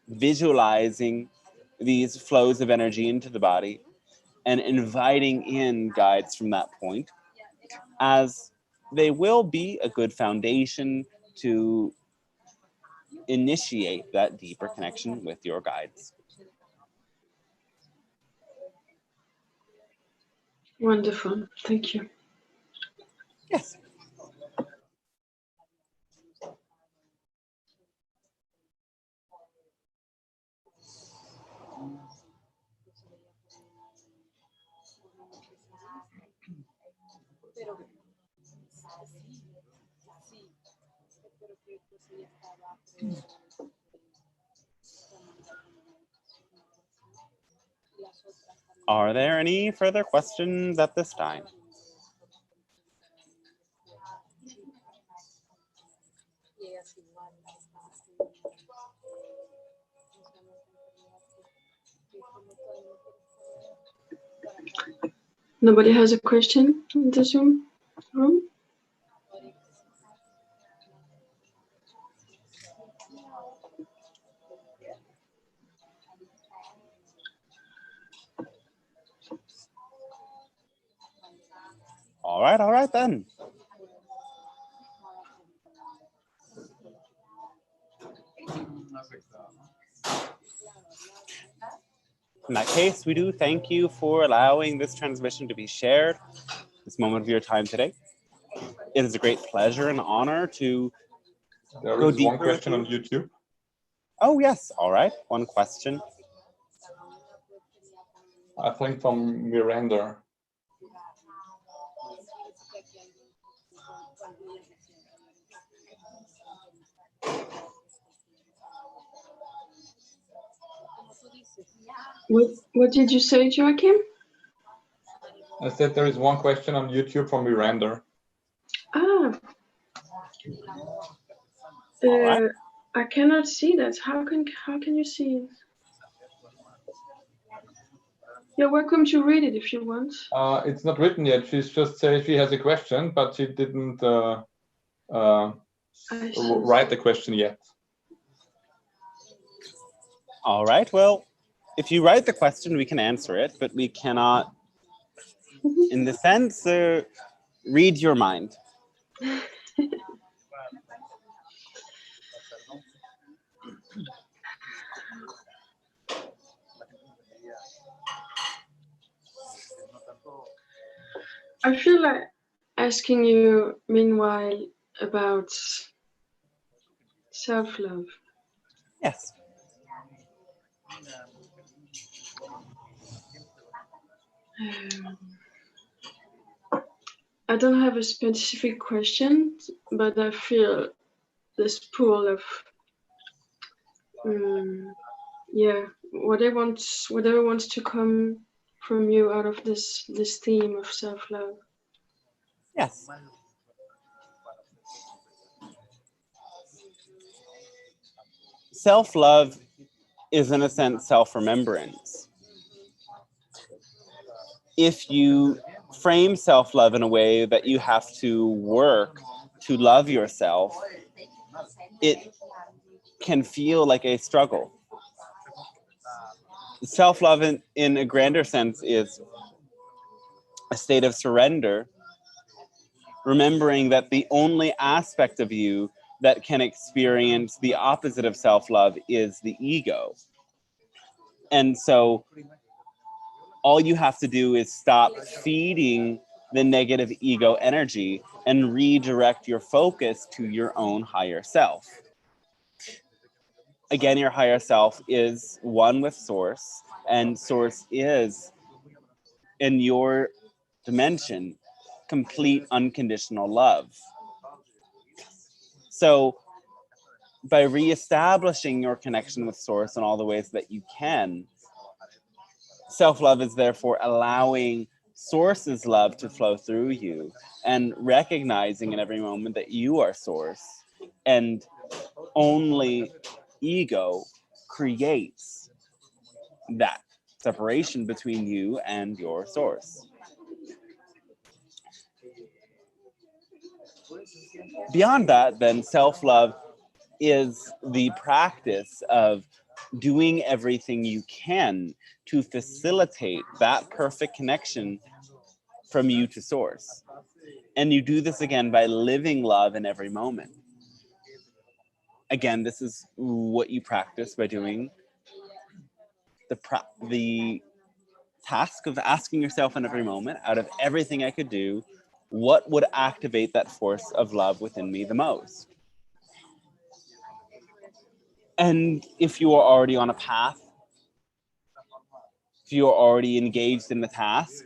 visualizing these flows of energy into the body and inviting in guides from that point, as they will be a good foundation to initiate that deeper connection with your guides. Wonderful. Thank you. Yes. Are there any further questions at this time? Nobody has a question in the Zoom room? All right then. In that case, we do thank you for allowing this transmission to be shared, this moment of your time today. It is a great pleasure and honor to There go is one deeper question with on YouTube. Oh, yes. All right. One question. I think from Miranda. What did you say, Joachim? I said there is one question on YouTube from Miranda. Ah. All right. I cannot see that. How can you see it? You're welcome to read it if you want. It's not written yet. She's just saying she has a question, but she didn't write the question yet. All right. Well, if you write the question, we can answer it, but we cannot, in the sense, read your mind. I feel like asking you, meanwhile, about self-love. Yes. I don't have a specific question, but I feel this pool of, whatever wants to come from you out of this theme of self-love. Yes. Self-love is, in a sense, self-remembrance. If you frame self-love in a way that you have to work to love yourself, it can feel like a struggle. Self-love in a grander sense is a state of surrender, remembering that the only aspect of you that can experience the opposite of self-love is the ego. And so all you have to do is stop feeding the negative ego energy and redirect your focus to your own higher self. Again, your higher self is one with Source, and Source is, in your dimension, complete unconditional love. So by reestablishing your connection with Source in all the ways that you can, self-love is therefore allowing Source's love to flow through you and recognizing in every moment that you are Source, and only ego creates that separation between you and your Source. Beyond that, then, self-love is the practice of doing everything you can to facilitate that perfect connection from you to Source. And you do this again by living love in every moment. again, this is what you practice by doing the task of asking yourself in every moment, out of everything I could do, what would activate that force of love within me the most? And if you are already on a path, if you are already engaged in the task,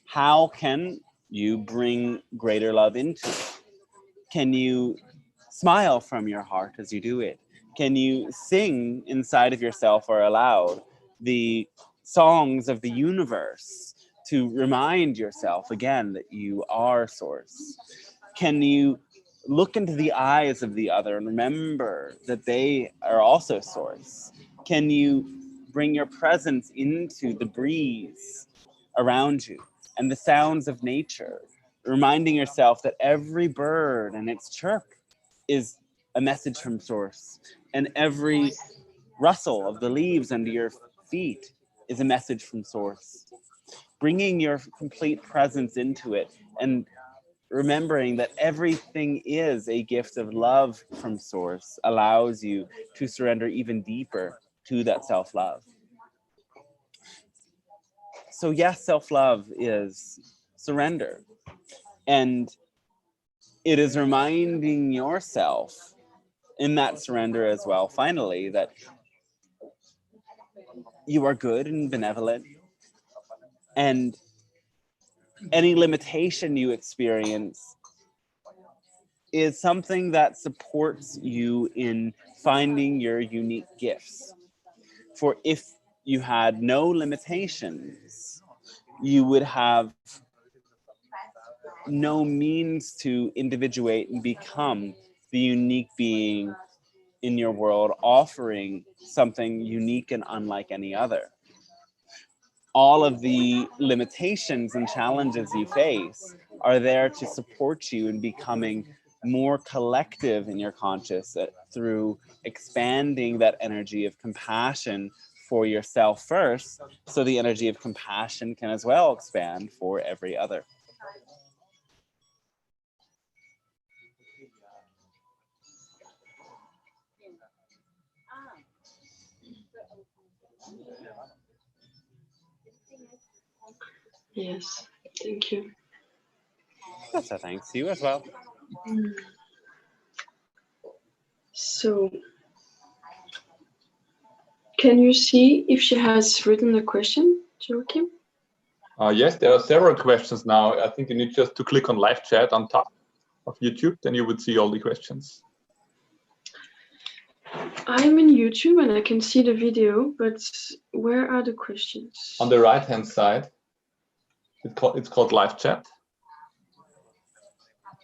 how can you bring greater love into it? Can you smile from your heart as you do it? Can you sing inside of yourself or aloud the songs of the universe to remind yourself again that you are source? Can you look into the eyes of the other and remember that they are also source? Can you bring your presence into the breeze around you and the sounds of nature, reminding yourself that every bird and its chirp is a message from source, and every rustle of the leaves under your feet is a message from source? Bringing your complete presence into it and remembering that everything is a gift of love from source allows you to surrender even deeper to that self-love. So yes, self-love is surrender. And it is reminding yourself in that surrender as well, finally, that you are good and benevolent. And any limitation you experience is something that supports you in finding your unique gifts. For if you had no limitations, you would have no means to individuate and become the unique being in your world, offering something unique and unlike any other. All of the limitations and challenges you face are there to support you in becoming more collective in your conscious through expanding that energy of compassion for yourself first, so the energy of compassion can as well expand for every other. Yes, thank you. That's a thanks to you as well. So, can you see if she has written a question, Joachim? Yes, there are several questions now. I think you need just to click on live chat on top of YouTube, then you would see all the questions. I'm in YouTube and I can see the video, but where are the questions? On the right-hand side, it's called live chat.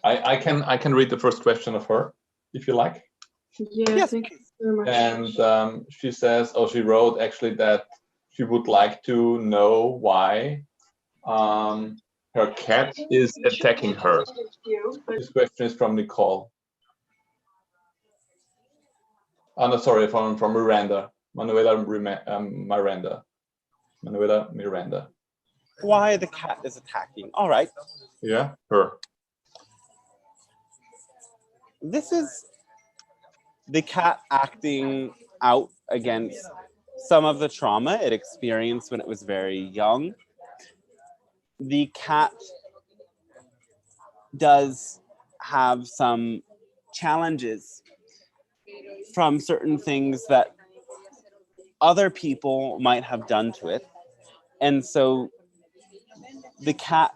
I can read the first question of her, if you like. Yeah, yes. Thank you very much. And she says, she wrote actually that she would like to know why her cat is attacking her. This question is from Nicole. Oh, no, sorry, from Miranda. Manuela Miranda. Why the cat is attacking. All right. Yeah, her. This is the cat acting out against some of the trauma it experienced when it was very young. The cat does have some challenges from certain things that other people might have done to it. And so the cat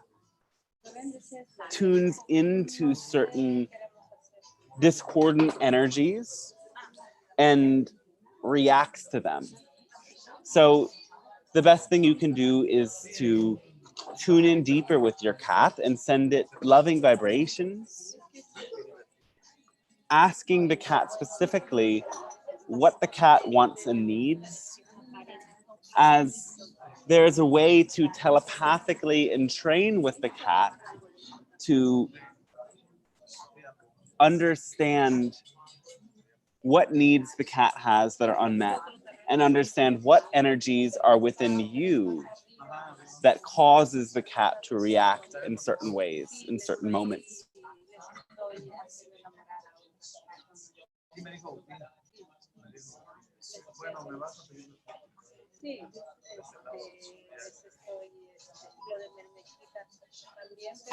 tunes into certain discordant energies and reacts to them. So the best thing you can do is to tune in deeper with your cat and send it loving vibrations, asking the cat specifically what the cat wants and needs, as there is a way to telepathically entrain with the cat to understand what needs the cat has that are unmet, and understand what energies are within you that causes the cat to react in certain ways, in certain moments.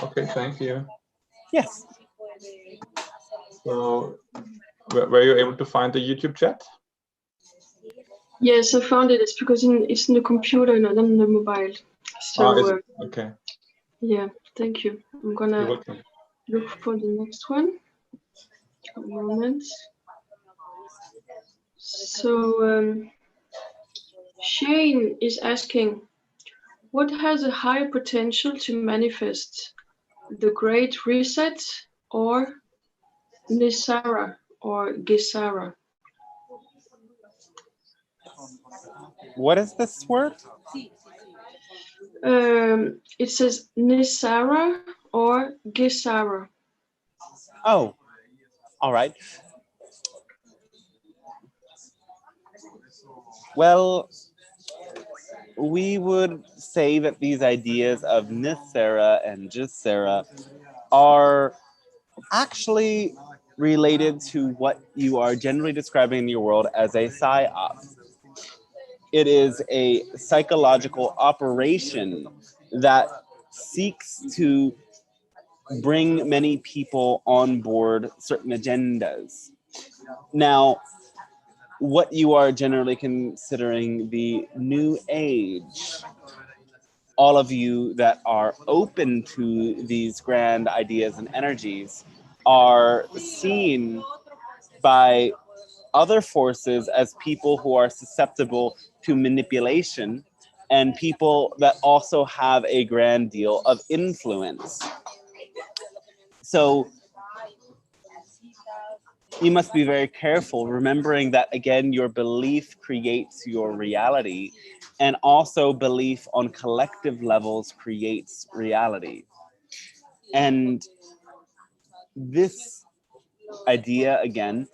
Okay, thank you. Yes. So, were you able to find the YouTube chat? Yes, I found it. It's because it's in the computer, not on the mobile. So okay. yeah, thank you. I'm You're gonna welcome. look for the next one. A moment. So Shane is asking, what has a higher potential to manifest, the Great Reset or Nisara or Gesara? What is this word? It says Nisara or Gesara. Oh, all right. Well, we would say that these ideas of Nisera and Jisera are actually related to what you are generally describing in your world as a psyop. It is a psychological operation that seeks to bring many people on board certain agendas. Now, what you are generally considering the new age, all of you that are open to these grand ideas and energies are seen by other forces as people who are susceptible to manipulation and people that also have a grand deal of influence. So you must be very careful, remembering that, again, your belief creates your reality, and also belief on collective levels creates reality. And this idea, again,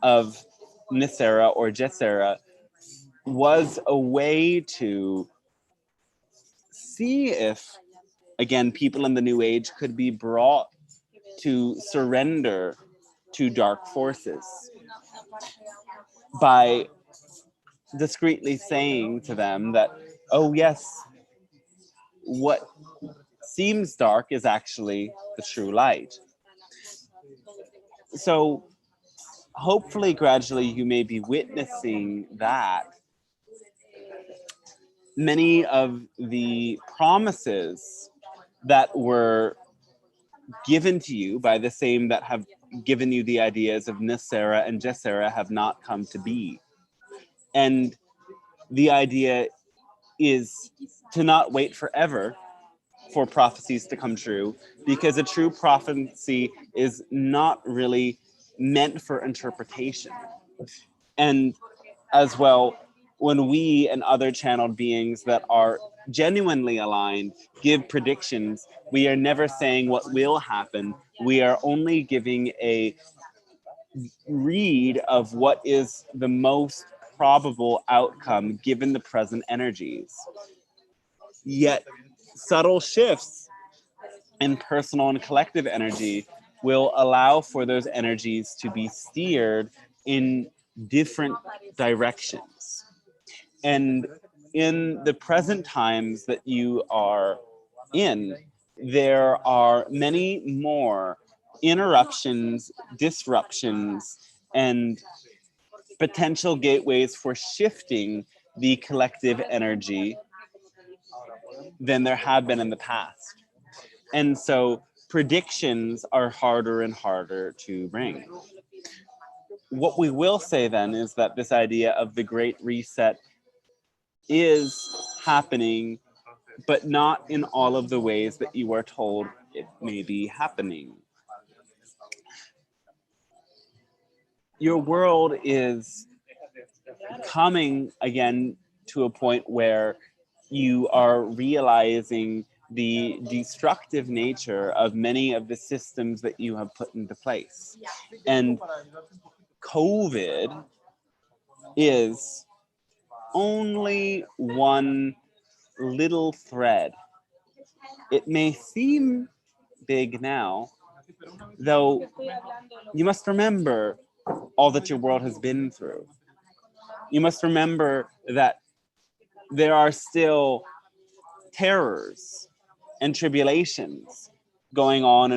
of Nisera or Jessera was a way to see if, again, people in the New Age could be brought to surrender to dark forces by discreetly saying to them that, oh yes, what seems dark is actually the true light. So hopefully gradually you may be witnessing that many of the promises that were given to you by the same that have given you the ideas of Nisera and Jessera have not come to be. And the idea is to not wait forever for prophecies to come true, because a true prophecy is not really meant for interpretation. And as well, when we and other channeled beings that are genuinely aligned give predictions, we are never saying what will happen. We are only giving a read of what is the most probable outcome given the present energies. Yet subtle shifts in personal and collective energy will allow for those energies to be steered in different directions. And in the present times that you are in, there are many more interruptions, disruptions, and potential gateways for shifting the collective energy than there have been in the past. And so predictions are harder and harder to bring. What we will say then is that this idea of the Great Reset is happening, but not in all of the ways that you are told it may be happening. Your world is coming again to a point where you are realizing the destructive nature of many of the systems that you have put into place. And COVID is only one little thread. It may seem big now, though you must remember all that your world has been through. You must remember that there are still terrors and tribulations going on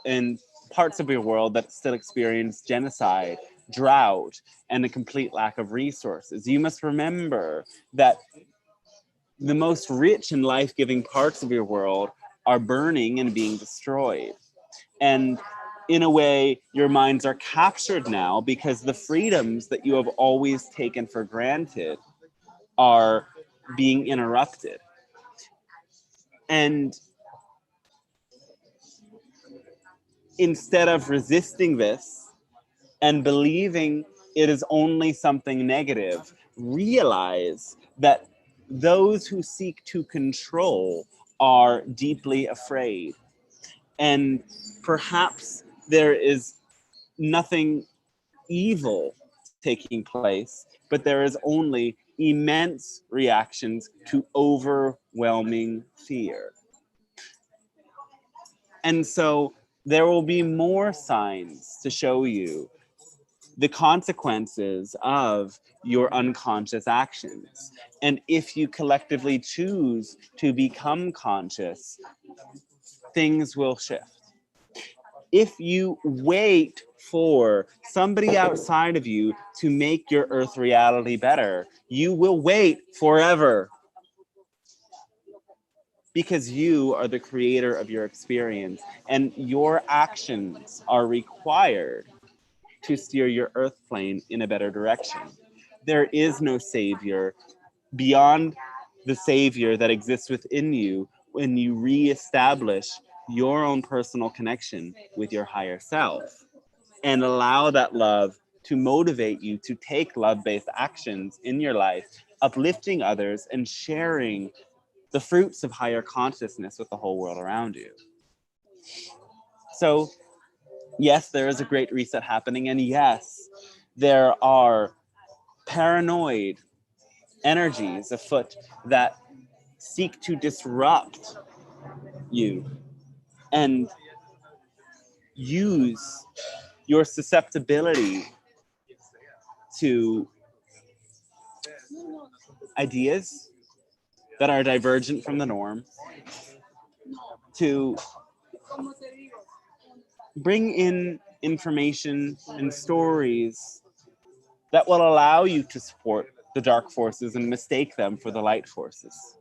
in parts of your world that still experience genocide, drought, and a complete lack of resources. You must remember that the most rich and life-giving parts of your world are burning and being destroyed. And in a way, your minds are captured now because the freedoms that you have always taken for granted are being interrupted. And instead of resisting this and believing it is only something negative, realize that those who seek to control are deeply afraid. And perhaps there is nothing evil taking place, but there is only immense reactions to overwhelming fear. And so there will be more signs to show you the consequences of your unconscious actions. And if you collectively choose to become conscious, things will shift. If you wait for somebody outside of you to make your earth reality better, you will wait forever. Because you are the creator of your experience, and your actions are required to steer your earth plane in a better direction. There is no savior beyond the savior that exists within you when you reestablish your own personal connection with your higher self and allow that love to motivate you to take love-based actions in your life, uplifting others and sharing the fruits of higher consciousness with the whole world around you. So yes, there is a great reset happening, and yes, there are paranoid energies afoot that seek to disrupt you and use your susceptibility to ideas that are divergent from the norm to bring in information and stories that will allow you to support the dark forces and mistake them for the light forces.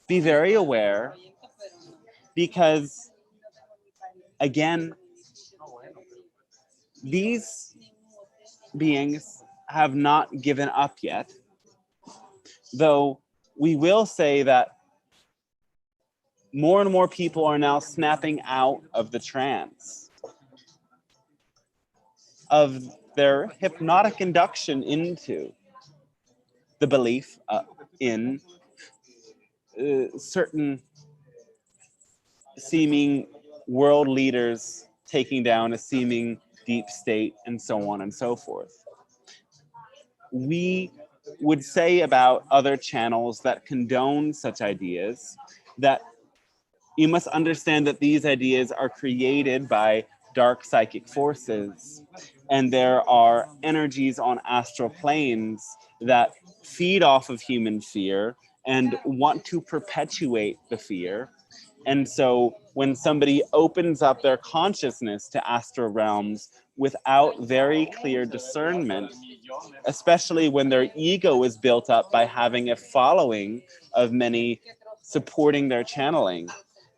Be very aware, because again, these beings have not given up yet, though we will say that more and more people are now snapping out of the trance of their hypnotic induction into the belief in certain seeming world leaders taking down a seeming deep state and so on and so forth. We would say about other channels that condone such ideas that you must understand that these ideas are created by dark psychic forces, and there are energies on astral planes that feed off of human fear and want to perpetuate the fear. And so when somebody opens up their consciousness to astral realms without very clear discernment, especially when their ego is built up by having a following of many supporting their channeling,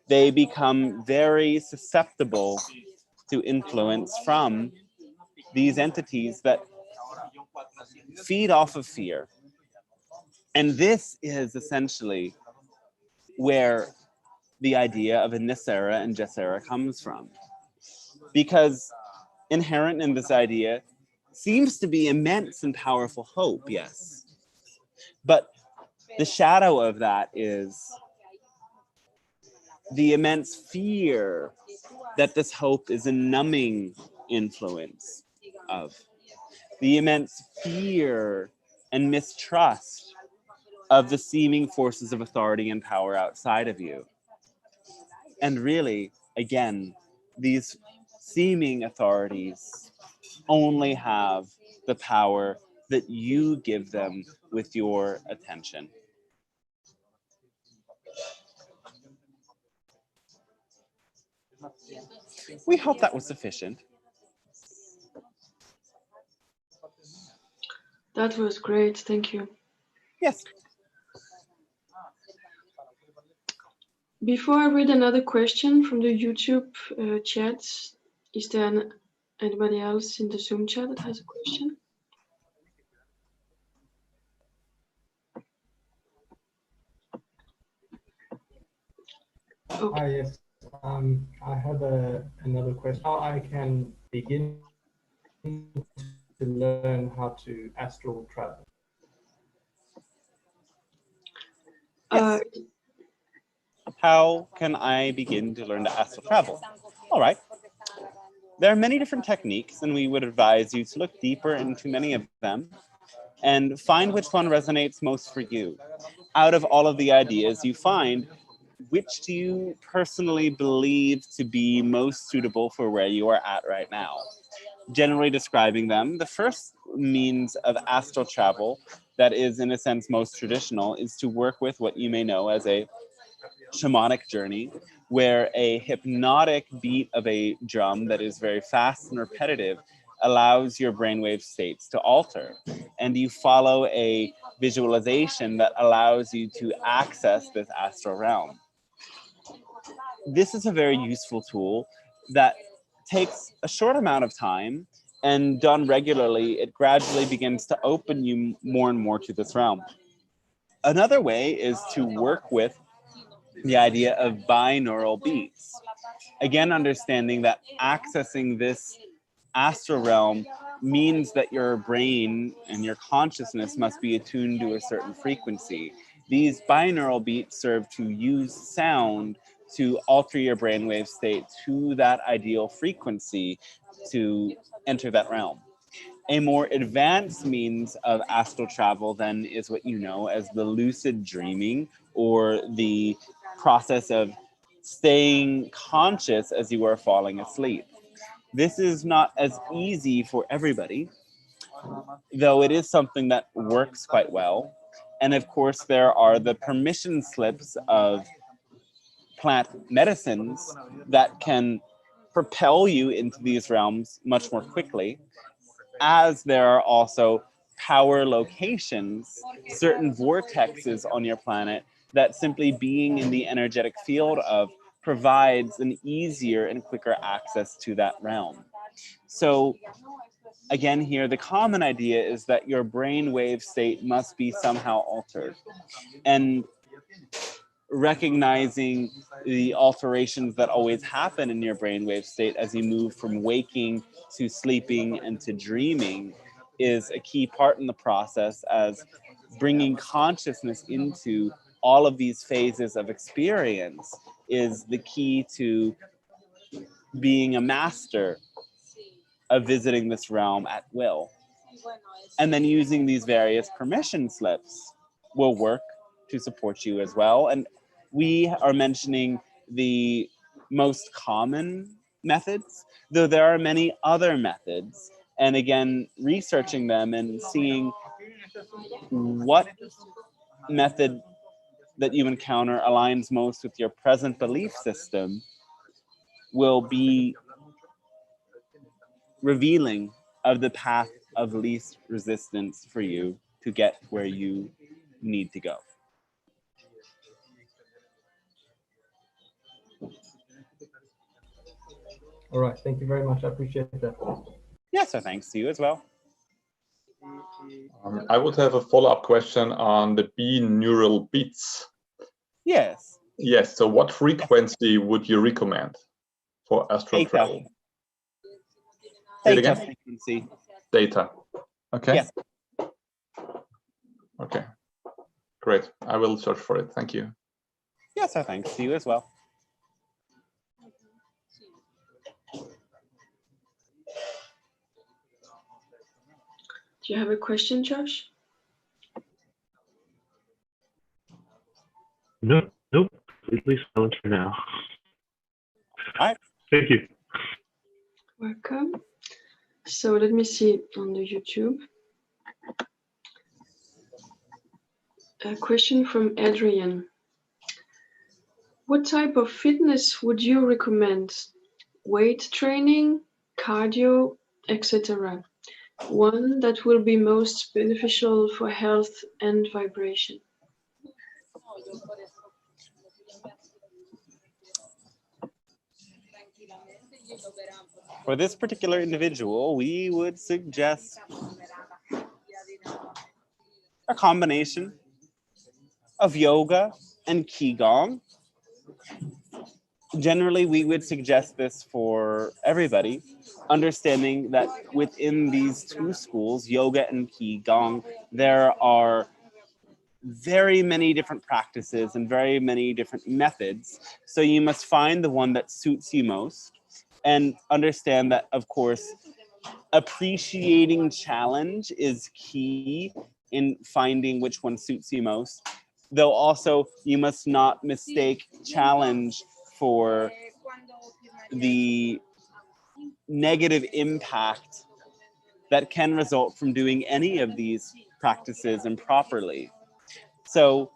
they become very susceptible to influence from these entities that feed off of fear. And this is essentially where the idea of a Nisera and Jessera comes from. Because inherent in this idea seems to be immense and powerful hope, yes. But the shadow of that is the immense fear that this hope is a numbing influence of. The immense fear and mistrust of the seeming forces of authority and power outside of you. And really, again, these seeming authorities only have the power that you give them with your attention. We hope that was sufficient. That was great. Thank you. Yes. Before I read another question from the YouTube chat, is there anybody else in the Zoom chat that has a question? Okay. Yes. I have another question. How I can begin to learn how to astral travel? Yes. How can I begin to learn to astral travel? All right. There are many different techniques, and we would advise you to look deeper into many of them and find which one resonates most for you. Out of all of the ideas you find, which do you personally believe to be most suitable for where you are at right now? Generally describing them, the first means of astral travel that is, in a sense, most traditional is to work with what you may know as a shamanic journey, where a hypnotic beat of a drum that is very fast and repetitive allows your brainwave states to alter. And you follow a visualization that allows you to access this astral realm. This is a very useful tool that takes a short amount of time, and done regularly, it gradually begins to open you more and more to this realm. Another way is to work with the idea of binaural beats. Again, understanding that accessing this astral realm means that your brain and your consciousness must be attuned to a certain frequency. These binaural beats serve to use sound to alter your brainwave state to that ideal frequency to enter that realm. A more advanced means of astral travel then is what you know as the lucid dreaming, or the process of staying conscious as you are falling asleep. This is not as easy for everybody, though it is something that works quite well. And of course, there are the permission slips of plant medicines that can propel you into these realms much more quickly, as there are also power locations, certain vortexes on your planet that simply being in the energetic field of provides an easier and quicker access to that realm. So again here, the common idea is that your brainwave state must be somehow altered. And recognizing the alterations that always happen in your brainwave state as you move from waking to sleeping and to dreaming is a key part in the process, as bringing consciousness into all of these phases of experience is the key to being a master of visiting this realm at will. And then using these various permission slips will work to support you as well. And we are mentioning the most common methods, though there are many other methods. And again, researching them and seeing what method that you encounter aligns most with your present belief system will be revealing of the path of least resistance for you to get where you need to go. All right. Thank you very much. I appreciate that. Yes, so thanks to you as well. I would have a follow-up question on the binaural beats. Yes. Yes. So what frequency would you recommend for astral travel? Say it again? Frequency. Data. Okay. Yes. Okay. Great. I will search for it. Thank you. Yes, so thanks to you as well. Do you have a question, Josh? Nope. Completely silent for now. All right. Thank you. Welcome. So let me see on the YouTube. A question from Adrian. What type of fitness would you recommend? Weight training, cardio, etc. One that will be most beneficial for health and vibration. For this particular individual, we would suggest a combination of yoga and qigong. Generally, we would suggest this for everybody, understanding that within these two schools, yoga and qigong, there are very many different practices and very many different methods. So you must find the one that suits you most and understand that, of course, appreciating challenge is key in finding which one suits you most. Though also you must not mistake challenge for the negative impact that can result from doing any of these practices improperly. So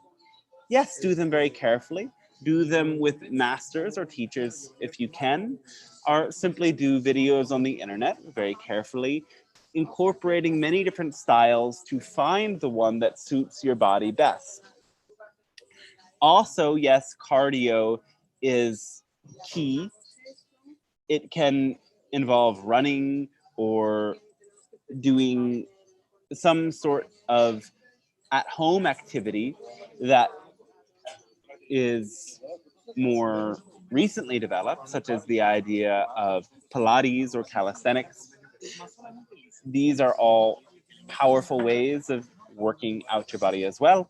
yes, do them very carefully. Do them with masters or teachers if you can, or simply do videos on the internet very carefully, incorporating many different styles to find the one that suits your body best. Also, yes, cardio is key. It can involve running or doing some sort of at-home activity that is more recently developed, such as the idea of Pilates or calisthenics. These are all powerful ways of working out your body as well.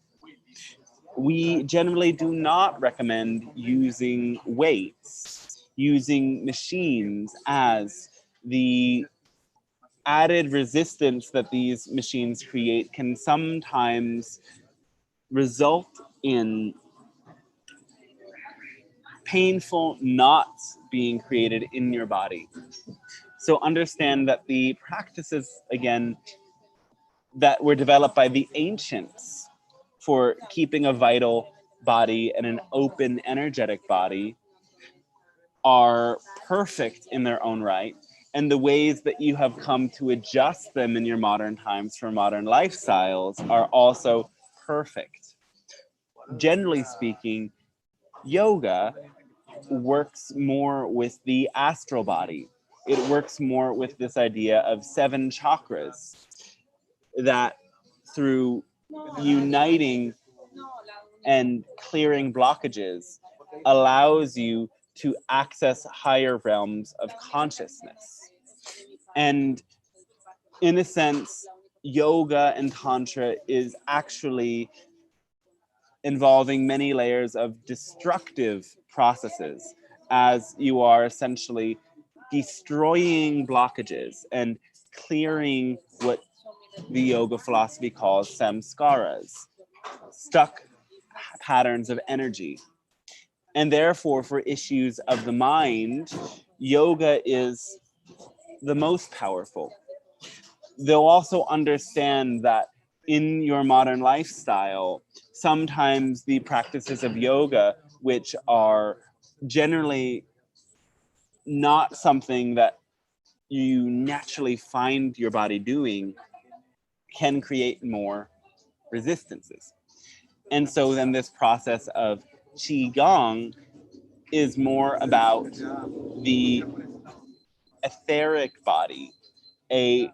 We generally do not recommend using weights, using machines, as the added resistance that these machines create can sometimes result in painful knots being created in your body. So understand that the practices, again, that were developed by the ancients for keeping a vital body and an open, energetic body are perfect in their own right. And the ways that you have come to adjust them in your modern times for modern lifestyles are also perfect. Generally speaking, yoga works more with the astral body. It works more with this idea of 7 chakras that through uniting and clearing blockages allows you to access higher realms of consciousness. And in a sense, yoga and tantra is actually involving many layers of destructive processes, as you are essentially destroying blockages and clearing what the yoga philosophy calls samskaras, stuck patterns of energy. And therefore, for issues of the mind, yoga is the most powerful. They'll also understand that in your modern lifestyle, sometimes the practices of yoga, which are generally not something that you naturally find your body doing, can create more resistances. And so then this process of qigong is more about the etheric body, a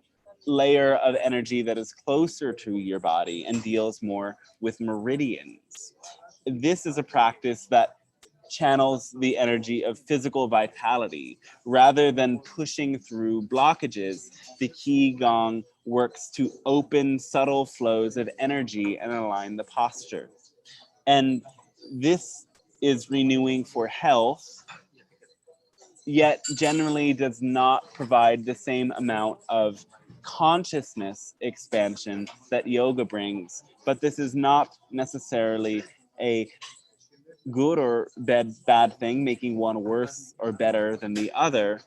layer of energy that is closer to your body and deals more with meridians. This is a practice that channels the energy of physical vitality. Rather than pushing through blockages, the qigong works to open subtle flows of energy and align the posture. And this is renewing for health, yet generally does not provide the same amount of consciousness expansion that yoga brings. But this is not necessarily a good or bad thing, making one worse or better than the other.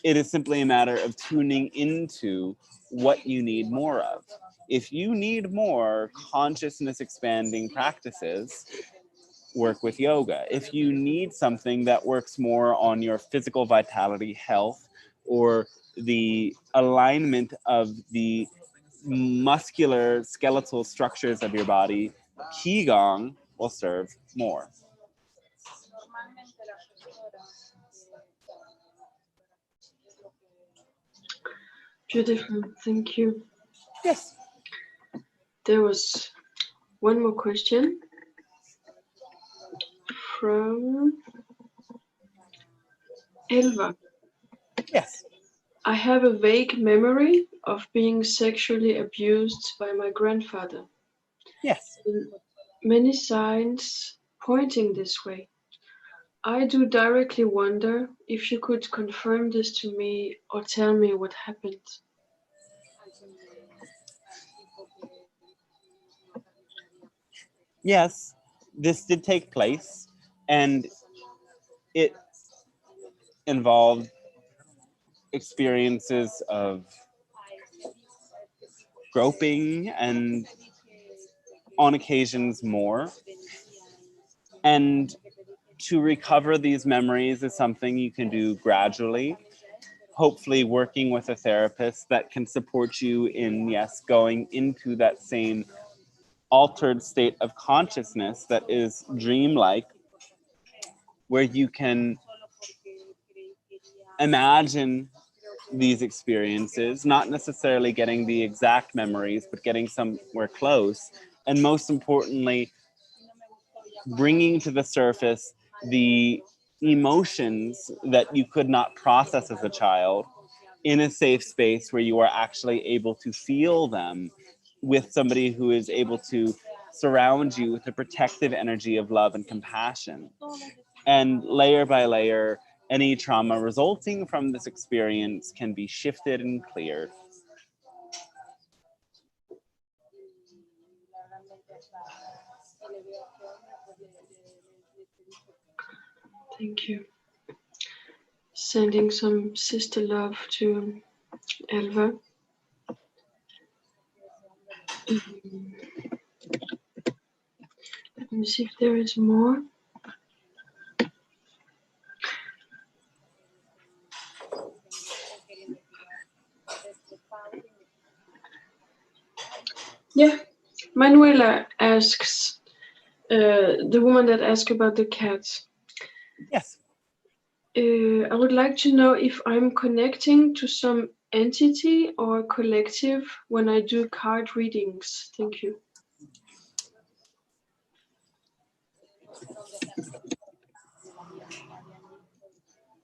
It is simply a matter of tuning into what you need more of. If you need more consciousness expanding practices, work with yoga. If you need something that works more on your physical vitality, health, or the alignment of the muscular skeletal structures of your body, Qigong will serve more. Beautiful, thank you. Yes. There was one more question from Elva. Yes. I have a vague memory of being sexually abused by my grandfather. Yes. Many signs pointing this way. I do directly wonder if you could confirm this to me or tell me what happened. Yes, this did take place, and it involved experiences of groping and on occasions more. And to recover these memories is something you can do gradually, hopefully working with a therapist that can support you in, yes, going into that same altered state of consciousness that is dreamlike, where you can imagine these experiences, not necessarily getting the exact memories, but getting somewhere close. And most importantly, bringing to the surface the emotions that you could not process as a child in a safe space where you are actually able to feel them with somebody who is able to surround you with the protective energy of love and compassion. And layer by layer, any trauma resulting from this experience can be shifted and cleared. Thank you. Sending some sister love to Elva. Let me see if there is more. Yeah, Manuela asks, the woman that asked about the cat. Yes. I would like to know if I'm connecting to some entity or collective when I do card readings. Thank you.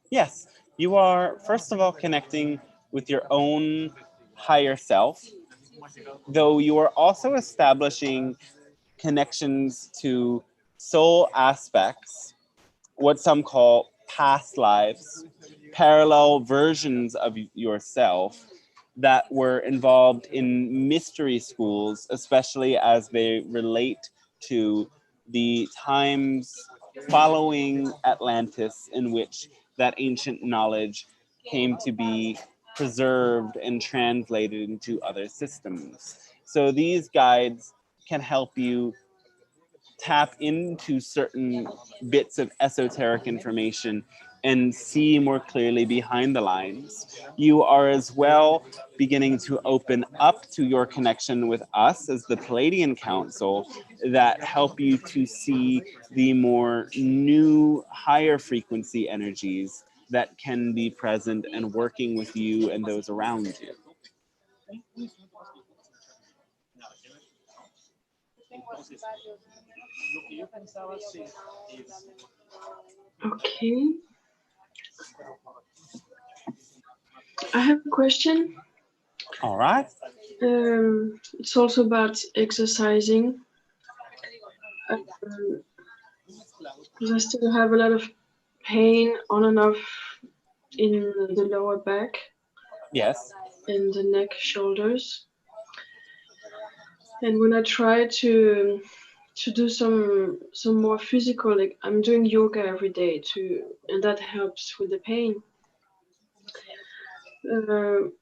Yes, you are, first of all, connecting with your own higher self, though you are also establishing connections to soul aspects, what some call past lives, parallel versions of yourself that were involved in mystery schools, especially as they relate to the times following Atlantis, in which that ancient knowledge came to be preserved and translated into other systems. So these guides can help you tap into certain bits of esoteric information and see more clearly behind the lines. You are as well beginning to open up to your connection with us as the Pleiadian Council that help you to see the more new, higher frequency energies that can be present and working with you and those around you. Okay. I have a question. All right. It's also about exercising. Because I still have a lot of pain on and off in the lower back. Yes. And the neck, shoulders. And when I try to do some more physical, like I'm doing yoga every day and that helps with the pain.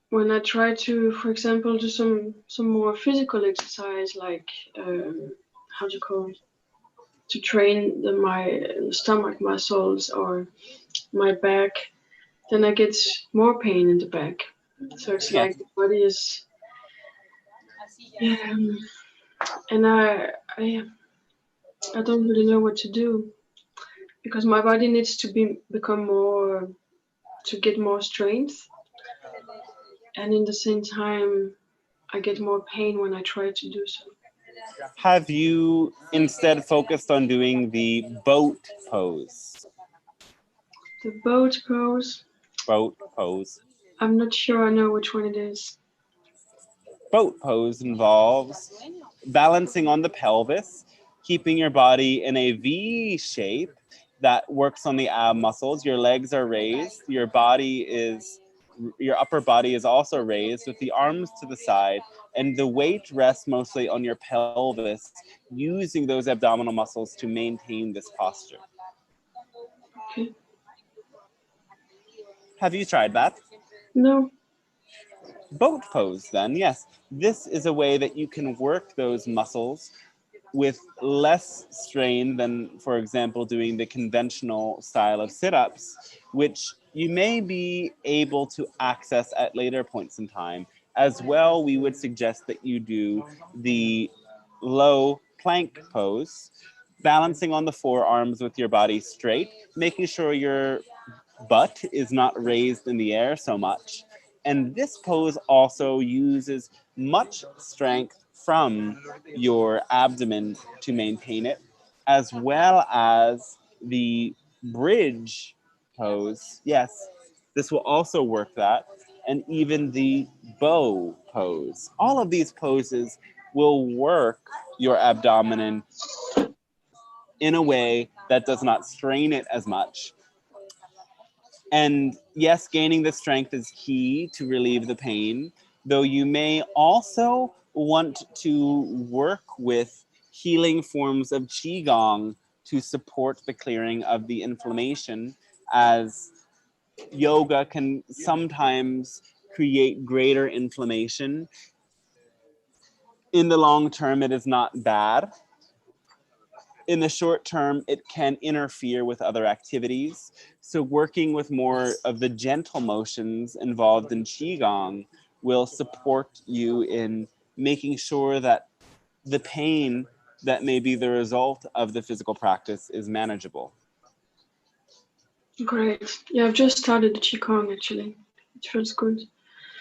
when I try to, for example, do some more physical exercise, like how do you call it? To train my stomach muscles or my back, then I get more pain in the back. So it's Yes. like the body is, and I don't really know what to do, because my body needs to become more, to get more strength, and in the same time I get more pain when I try to do so. Have you instead focused on doing the boat pose? The boat pose? Boat pose. I'm not sure I know which one it is. Boat pose involves balancing on the pelvis, keeping your body in a V shape that works on the ab muscles. Your legs are raised, your upper body is also raised with the arms to the side, and the weight rests mostly on your pelvis, using those abdominal muscles to maintain this posture. Okay. Have you tried that? No. Boat pose, then, yes. This is a way that you can work those muscles with less strain than, for example, doing the conventional style of sit-ups, which you may be able to access at later points in time. As well, we would suggest that you do the low plank pose, balancing on the forearms with your body straight, making sure your butt is not raised in the air so much. And this pose also uses much strength from your abdomen to maintain it, as well as the bridge pose. Yes, this will also work that. And even the bow pose. All of these poses will work your abdomen in a way that does not strain it as much. And yes, gaining the strength is key to relieve the pain, though you may also want to work with healing forms of Qigong to support the clearing of the inflammation, as yoga can sometimes create greater inflammation. In the long term, it is not bad. In the short term, it can interfere with other activities. So working with more of the gentle motions involved in Qigong will support you in making sure that the pain that may be the result of the physical practice is manageable. Great. Yeah, I've just started the Qigong actually. It feels good.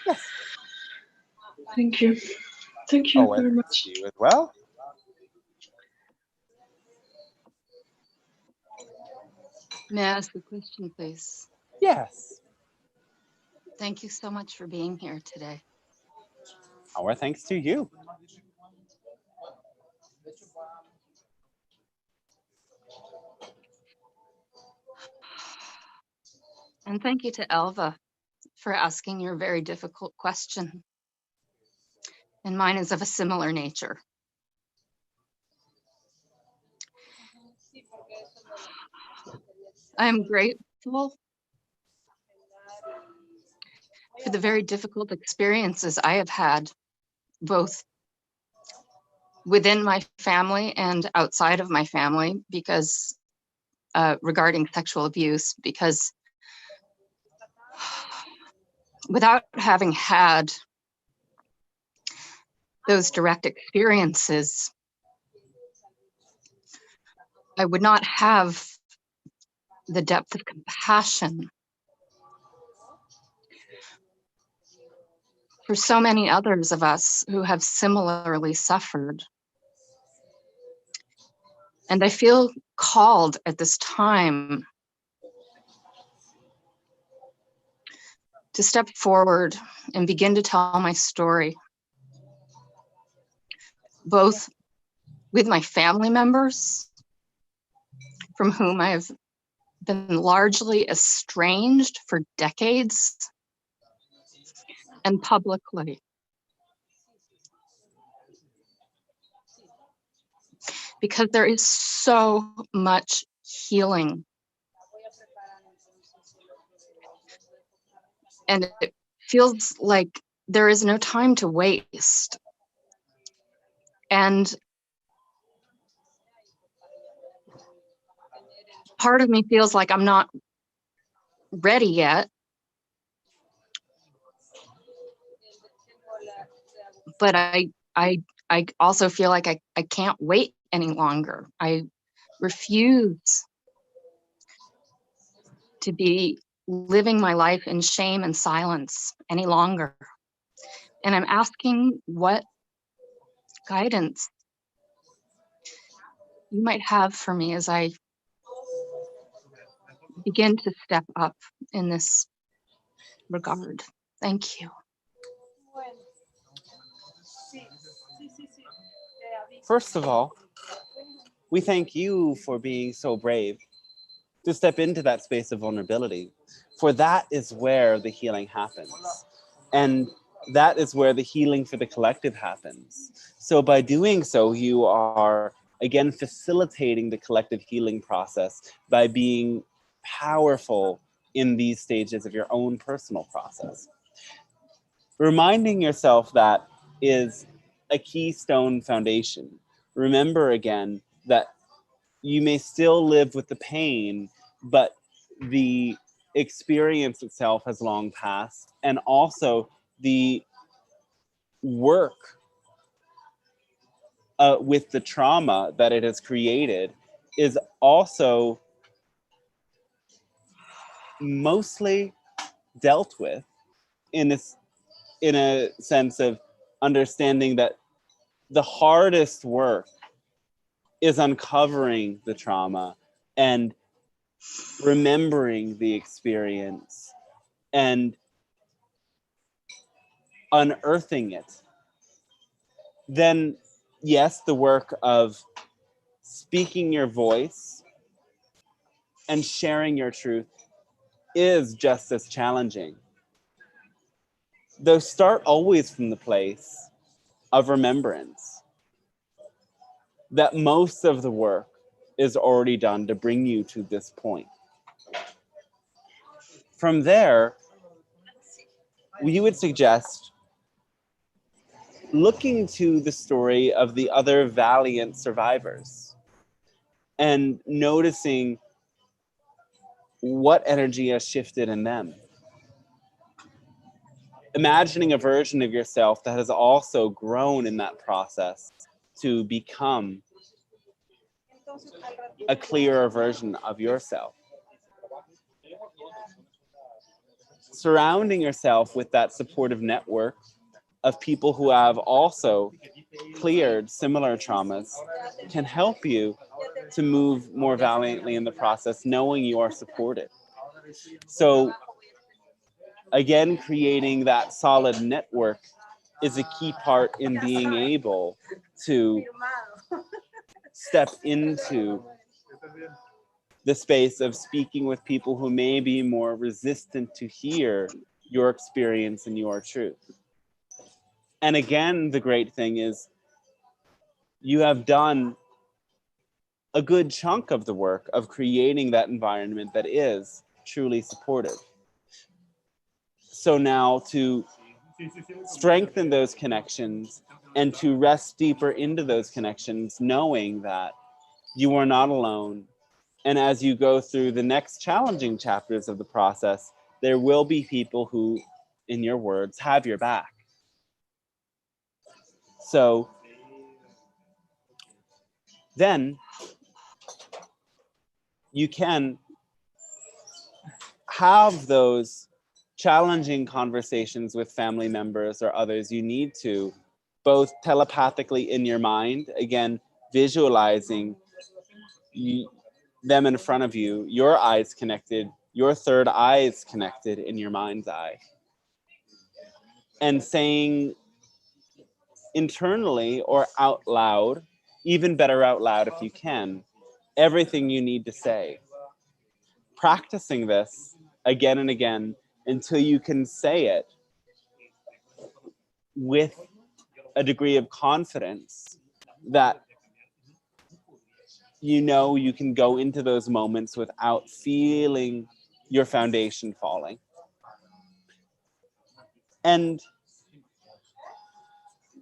Yes. Thank you. Thank you very much. You as well. May I ask a question, please? Yes. Thank you so much for being here today. Our thanks to you. And thank you to Elva for asking your very difficult question. And mine is of a similar nature. I am grateful for the very difficult experiences I have had, both within my family and outside of my family, because regarding sexual abuse, because without having had those direct experiences, I would not have the depth of compassion for so many others of us who have similarly suffered. And I feel called at this time to step forward and begin to tell my story, both with my family members, from whom I have been largely estranged for decades, and publicly. Because there is so much healing. And it feels like there is no time to waste. And part of me feels like I'm not ready yet, but I also feel like I can't wait any longer. I refuse to be living my life in shame and silence any longer. And I'm asking what guidance you might have for me as I begin to step up in this regard. Thank you. First of all, we thank you for being so brave to step into that space of vulnerability, for that is where the healing happens. And that is where the healing for the collective happens. So by doing so, you are, again, facilitating the collective healing process by being powerful in these stages of your own personal process. Reminding yourself that is a keystone foundation. Remember again that you may still live with the pain, but the experience itself has long passed. And also the work with the trauma that it has created is also mostly dealt with in a sense of understanding that the hardest work is uncovering the trauma and remembering the experience and unearthing it. Then, yes, the work of speaking your voice and sharing your truth is just as challenging. Though start always from the place of remembrance that most of the work is already done to bring you to this point. From there, we would suggest looking to the story of the other valiant survivors and noticing what energy has shifted in them. Imagining a version of yourself that has also grown in that process to become a clearer version of yourself. Surrounding yourself with that supportive network of people who have also cleared similar traumas can help you to move more valiantly in the process, knowing you are supported. So again, creating that solid network is a key part in being able to step into the space of speaking with people who may be more resistant to hear your experience and your truth. And again, the great thing is you have done a good chunk of the work of creating that environment that is truly supportive. So now to strengthen those connections and to rest deeper into those connections, knowing that you are not alone. And as you go through the next challenging chapters of the process, there will be people who, in your words, have your back. So then you can have those challenging conversations with family members or others you need to, both telepathically in your mind, again, visualizing them in front of you, your eyes connected, your third eye is connected in your mind's eye. And saying internally or out loud, even better out loud if you can, everything you need to say. Practicing this again and again until you can say it with a degree of confidence that you know you can go into those moments without feeling your foundation falling. And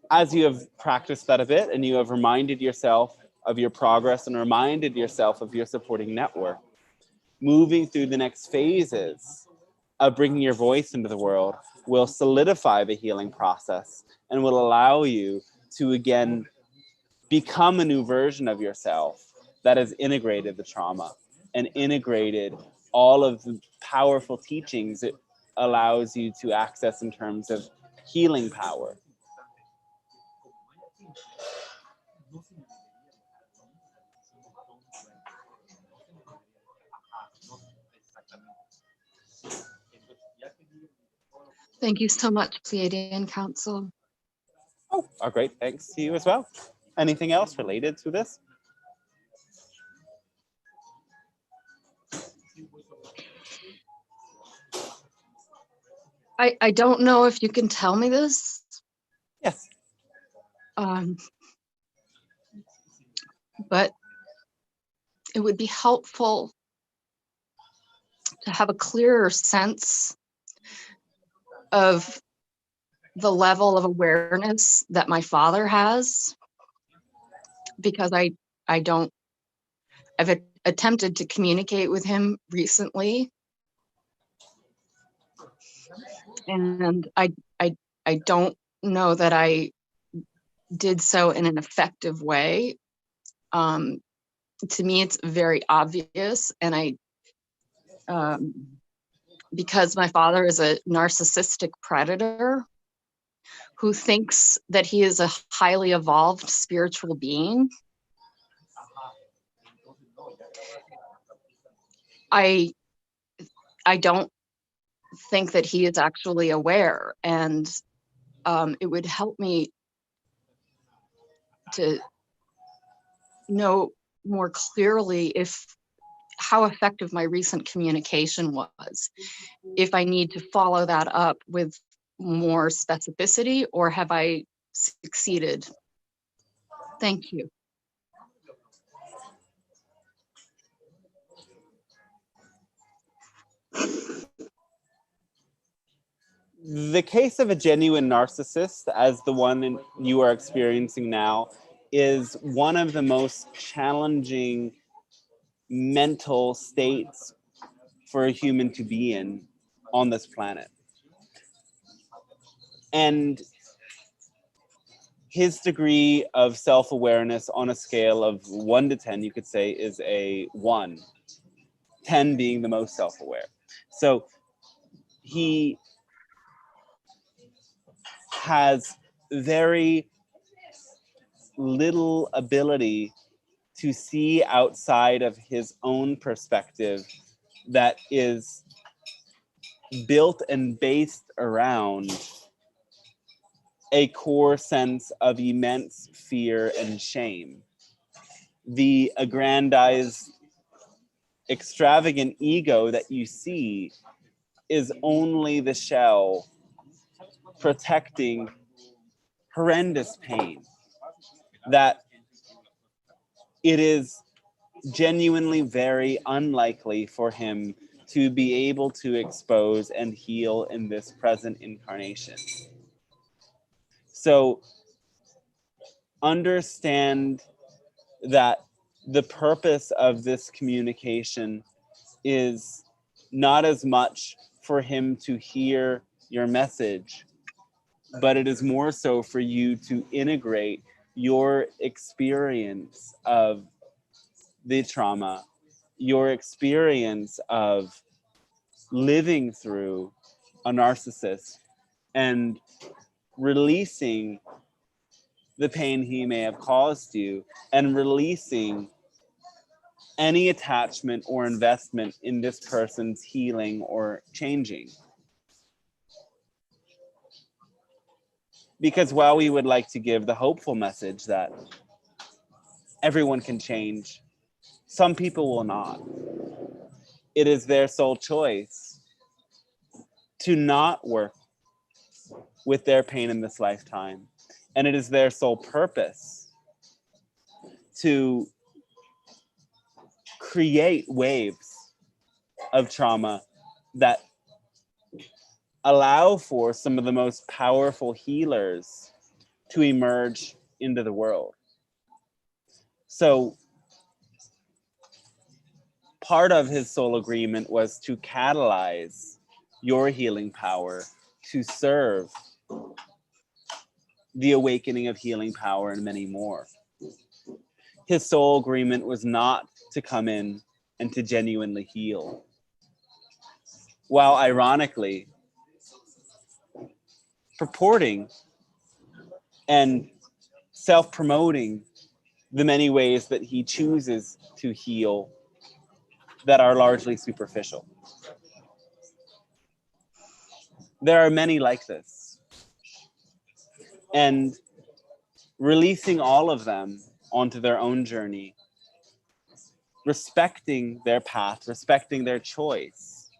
as you have practiced that a bit and you have reminded yourself of your progress and reminded yourself of your supporting network, moving through the next phases of bringing your voice into the world will solidify the healing process and will allow you to again become a new version of yourself that has integrated the trauma and integrated all of the powerful teachings it allows you to access in terms of healing power. Thank you so much, Pleiadian Council. Oh, a great thanks to you as well. Anything else related to this? I don't know if you can tell me this. Yes. But it would be helpful to have a clearer sense of the level of awareness that my father has, because I've attempted to communicate with him recently, and I don't know that I did so in an effective way. To me, it's very obvious, and because my father is a narcissistic predator who thinks that he is a highly evolved spiritual being, I don't think that he is actually aware, and it would help me to know more clearly how effective my recent communication was, if I need to follow that up with more specificity, or have I succeeded? Thank you. The case of a genuine narcissist, as the one you are experiencing now, is one of the most challenging mental states for a human to be in on this planet. And his degree of self-awareness on a scale of 1 to 10, you could say, is a 1. 10 being the most self-aware. So he has very little ability to see outside of his own perspective that is built and based around a core sense of immense fear and shame. The aggrandized, extravagant ego that you see is only the shell protecting horrendous pain that it is genuinely very unlikely for him to be able to expose and heal in this present incarnation. So understand that the purpose of this communication is not as much for him to hear your message, but it is more so for you to integrate your experience of the trauma, your experience of living through a narcissist and releasing the pain he may have caused you and releasing any attachment or investment in this person's healing or changing. Because while we would like to give the hopeful message that everyone can change, some people will not. It is their sole choice to not work with their pain in this lifetime. And it is their sole purpose to create waves of trauma that allow for some of the most powerful healers to emerge into the world. So part of his soul agreement was to catalyze your healing power to serve the awakening of healing power and many more. His soul agreement was not to come in and to genuinely heal. While ironically purporting and self-promoting the many ways that he chooses to heal that are largely superficial. There are many like this. And releasing all of them onto their own journey, respecting their path, respecting their choice,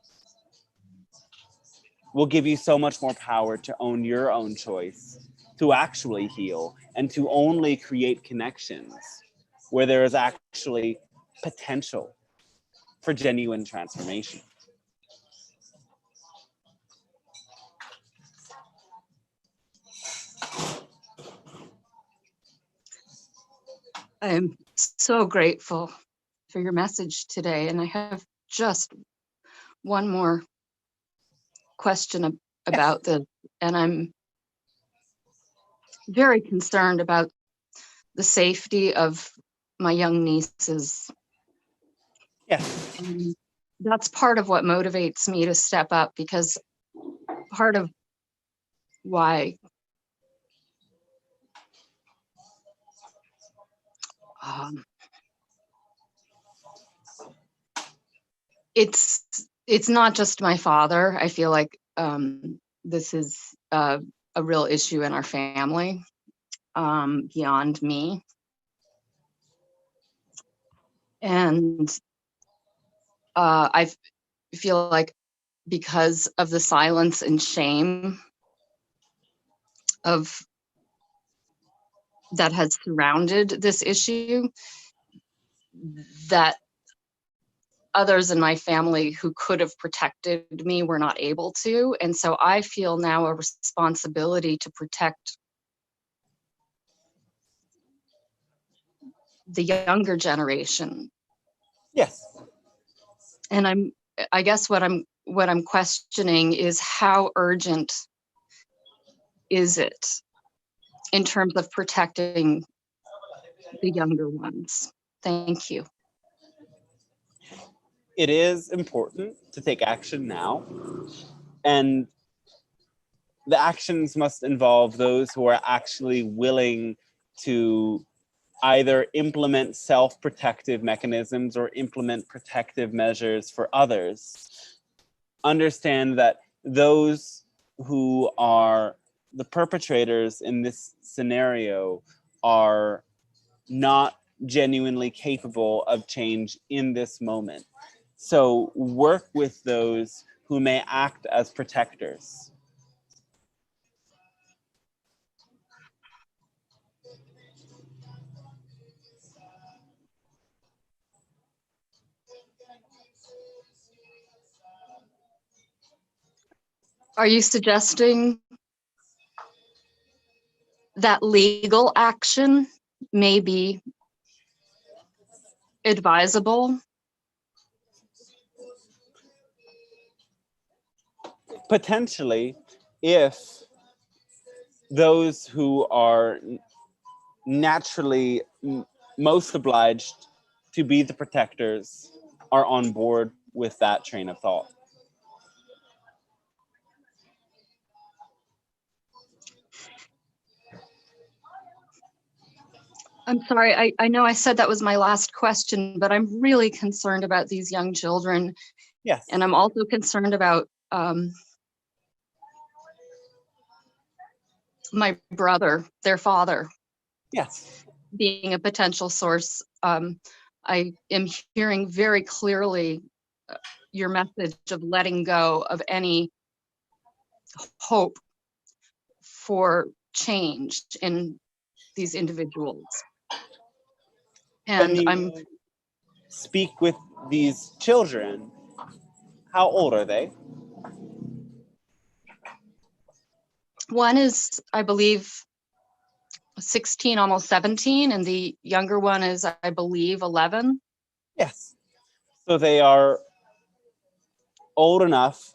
will give you so much more power to own your own choice, to actually heal, and to only create connections where there is actually potential for genuine transformation. I am so grateful for your message today. And I have just one more question about this. And I'm very concerned about the safety of my young nieces. Yes. And that's part of what motivates me to step up, because part of why it's not just my father. I feel like this is a real issue in our family, beyond me. And I feel like because of the silence and shame of that has surrounded this issue, that others in my family who could have protected me were not able to. And so I feel now a responsibility to protect the younger generation. Yes. And I guess what I'm questioning is, how urgent is it in terms of protecting the younger ones? Thank you. It is important to take action now, and the actions must involve those who are actually willing to either implement self-protective mechanisms or implement protective measures for others. Understand that those who are the perpetrators in this scenario are not genuinely capable of change in this moment. So work with those who may act as protectors. Are you suggesting that legal action may be advisable? Potentially, if those who are naturally most obliged to be the protectors are on board with that train of thought. I'm sorry, I know I said that was my last question, but I'm really concerned about these young children. Yes. And I'm also concerned about my brother, their father. Yes. Being a potential source. I am hearing very clearly your message of letting go of any hope for change in these individuals. And I'm speak with these children. How old are they? One is, I believe, 16, almost 17, and the younger one is, I believe, 11. Yes. So they are old enough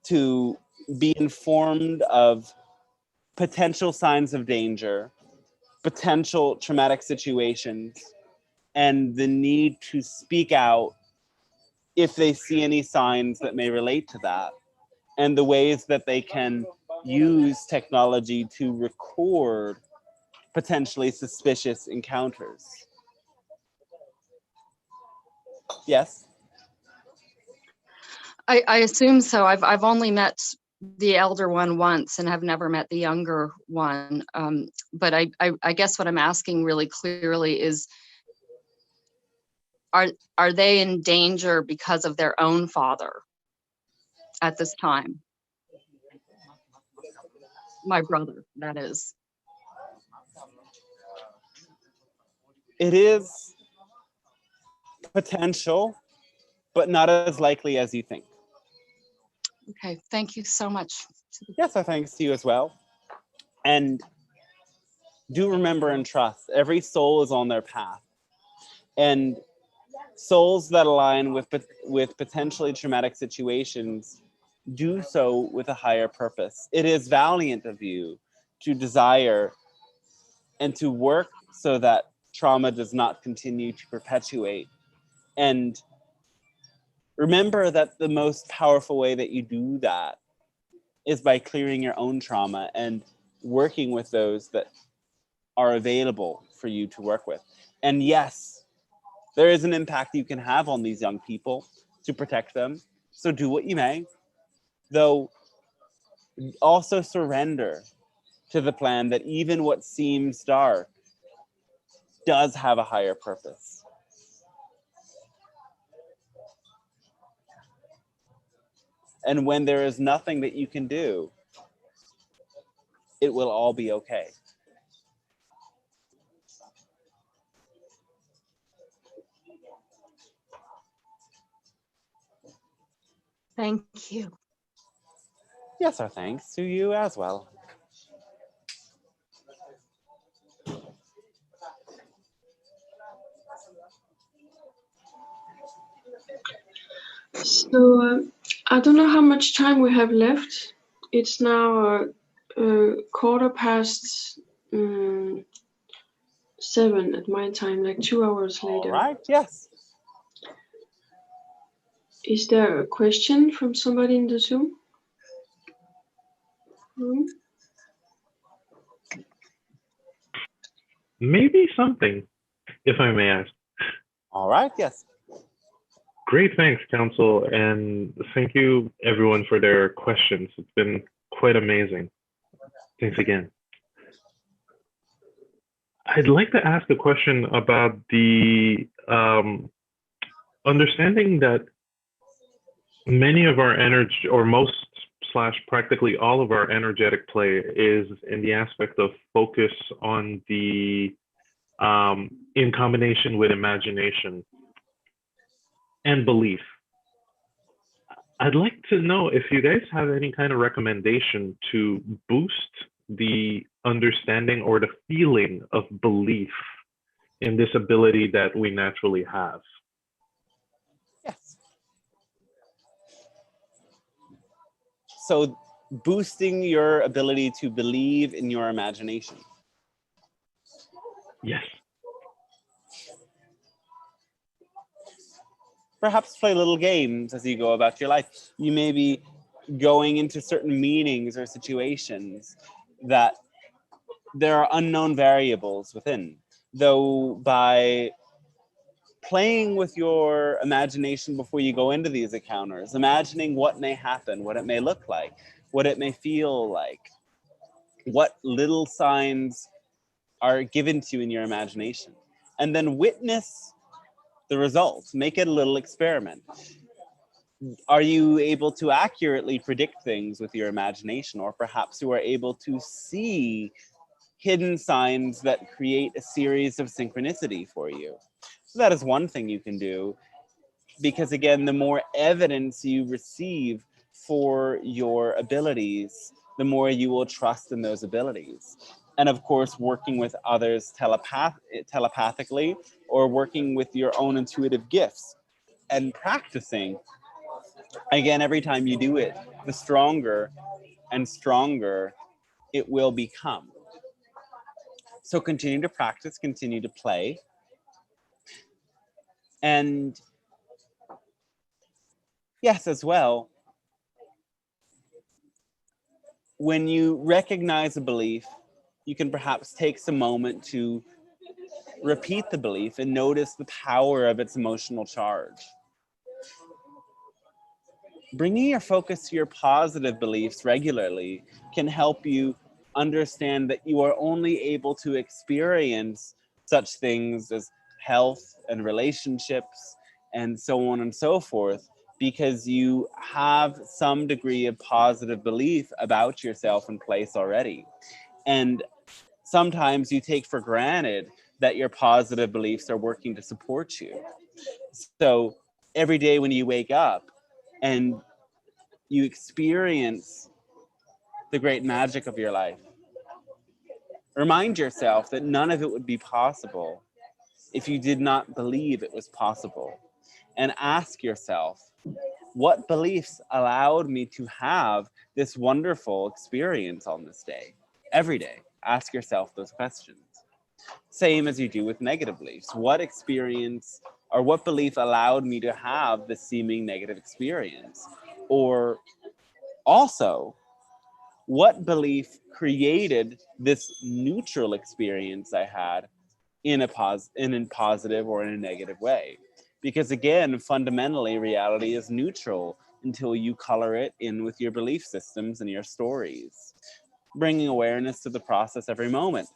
to be informed of potential signs of danger, potential traumatic situations, and the need to speak out if they see any signs that may relate to that, and the ways that they can use technology to record potentially suspicious encounters. Yes? I assume so. I've only met the elder one once and have never met the younger one. But I guess what I'm asking really clearly is, are they in danger because of their own father at this time? My brother, that is. It is potential, but not as likely as you think. Okay, thank you so much. Yes, our thanks to you as well. And do remember and trust, every soul is on their path. And souls that align with potentially traumatic situations do so with a higher purpose. It is valiant of you to desire and to work so that trauma does not continue to perpetuate. And remember that the most powerful way that you do that is by clearing your own trauma and working with those that are available for you to work with. And yes, there is an impact you can have on these young people to protect them. So do what you may, though also surrender to the plan that even what seems dark does have a higher purpose. And when there is nothing that you can do, it will all be okay. Thank you. Yes, our thanks to you as well. So I don't know how much time we have left. It's now 7:15 at my time, like 2 hours later. All right, yes. Is there a question from somebody in the Zoom room? Maybe something, if I may ask. All right, yes. Great, thanks, Council, and thank you, everyone, for their questions. It's been quite amazing. Thanks again. I'd like to ask a question about the understanding that many of our energy, or most / practically all of our energetic play is in the aspect of focus on the, in combination with imagination and belief. I'd like to know if you guys have any kind of recommendation to boost the understanding or the feeling of belief in this ability that we naturally have. Yes. So boosting your ability to believe in your imagination. Yes. Perhaps play little games as you go about your life. You may be going into certain meetings or situations that there are unknown variables within. Though by playing with your imagination before you go into these encounters, imagining what may happen, what it may look like, what it may feel like, what little signs are given to you in your imagination, and then witness the results. Make it a little experiment. Are you able to accurately predict things with your imagination, or perhaps you are able to see hidden signs that create a series of synchronicity for you? So that is one thing you can do, because again, the more evidence you receive for your abilities, the more you will trust in those abilities. And of course, working with others telepathically, or working with your own intuitive gifts and practicing. Again, every time you do it, the stronger and stronger it will become. So continue to practice, continue to play. And yes, as well, when you recognize a belief, you can perhaps take some moment to repeat the belief and notice the power of its emotional charge. Bringing your focus to your positive beliefs regularly can help you understand that you are only able to experience such things as health and relationships and so on and so forth because you have some degree of positive belief about yourself in place already. And sometimes you take for granted that your positive beliefs are working to support you. So every day when you wake up and you experience the great magic of your life, remind yourself that none of it would be possible if you did not believe it was possible. And ask yourself, what beliefs allowed me to have this wonderful experience on this day? Every day, ask yourself those questions. Same as you do with negative beliefs. What experience or what belief allowed me to have the seeming negative experience? Or also, what belief created this neutral experience I had in a positive or in a negative way? Because again, fundamentally, reality is neutral until you color it in with your belief systems and your stories, bringing awareness to the process every moment,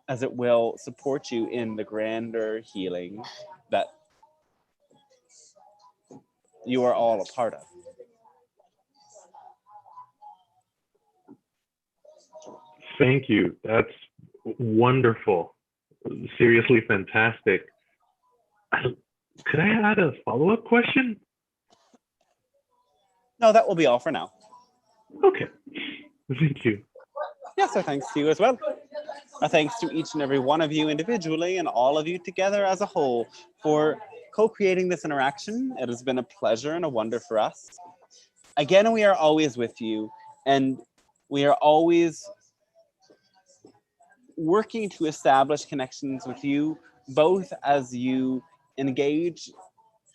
as it will support you in the grander healing that you are all a part of. Thank you. That's wonderful. Seriously fantastic. Could I add a follow-up question? No, that will be all for now. Okay. Thank you. Yes, so thanks to you as well. Thanks to each and every one of you individually and all of you together as a whole for co-creating this interaction. It has been a pleasure and a wonder for us. Again, we are always with you, and we are always working to establish connections with you, both as you engage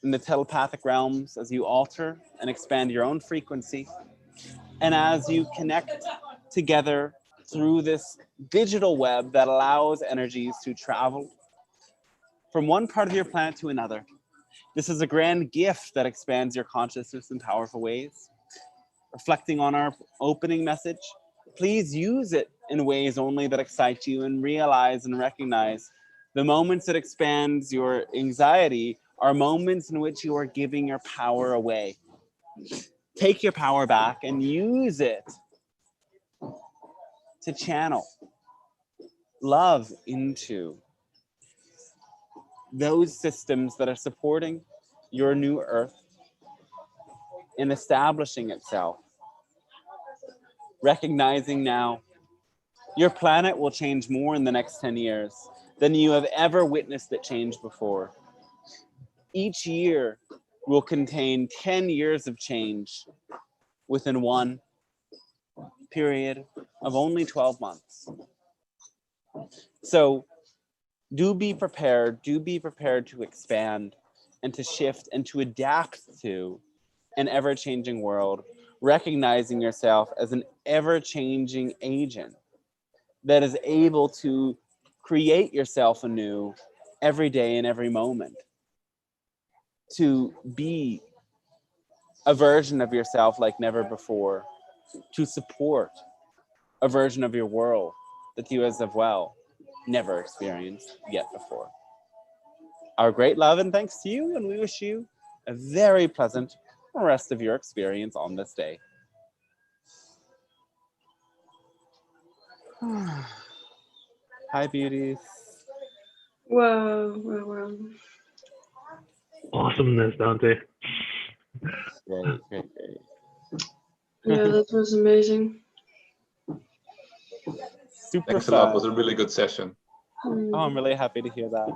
in the telepathic realms, as you alter and expand your own frequency, and as you connect together through this digital web that allows energies to travel from one part of your planet to another. This is a grand gift that expands your consciousness in powerful ways. Reflecting on our opening message, please use it in ways only that excite you, and realize and recognize the moments that expands your anxiety are moments in which you are giving your power away. Take your power back and use it to channel love into those systems that are supporting your new earth in establishing itself. Recognizing now your planet will change more in the next 10 years than you have ever witnessed it change before. Each year will contain 10 years of change within one period of only 12 months. So do be prepared to expand and to shift and to adapt to an ever-changing world, recognizing yourself as an ever-changing agent that is able to create yourself anew every day and every moment, to be a version of yourself like never before, to support a version of your world that you as well never experienced yet before. Our great love and thanks to you, and we wish you a very pleasant rest of your experience on this day. Hi, beauties. Wow. Awesomeness, Dante. Great. Yeah, that was amazing. Super Thanks a lot. It fun. was a really good session. Oh, I'm really happy to hear that.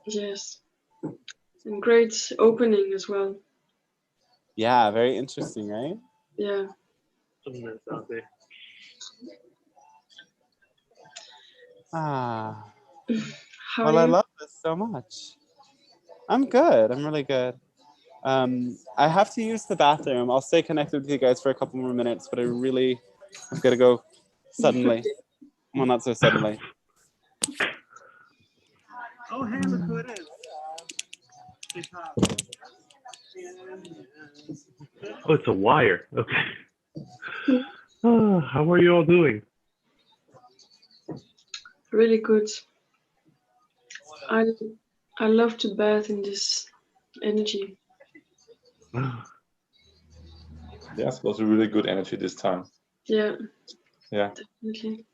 Yes. And great opening as well. Yeah, very interesting, right? Yeah. Ah, How well, do I you? love this so much. I'm good. I'm really good. I have to use the bathroom. I'll stay connected with you guys for a couple more minutes, but I've got to go suddenly. Well, not so suddenly. Oh, hey, look who it is. Oh, it's a wire. Okay. How are you all doing? Really good. I love to bath in this energy. Yes, it was a really good energy this time. Yeah. Yeah. Definitely.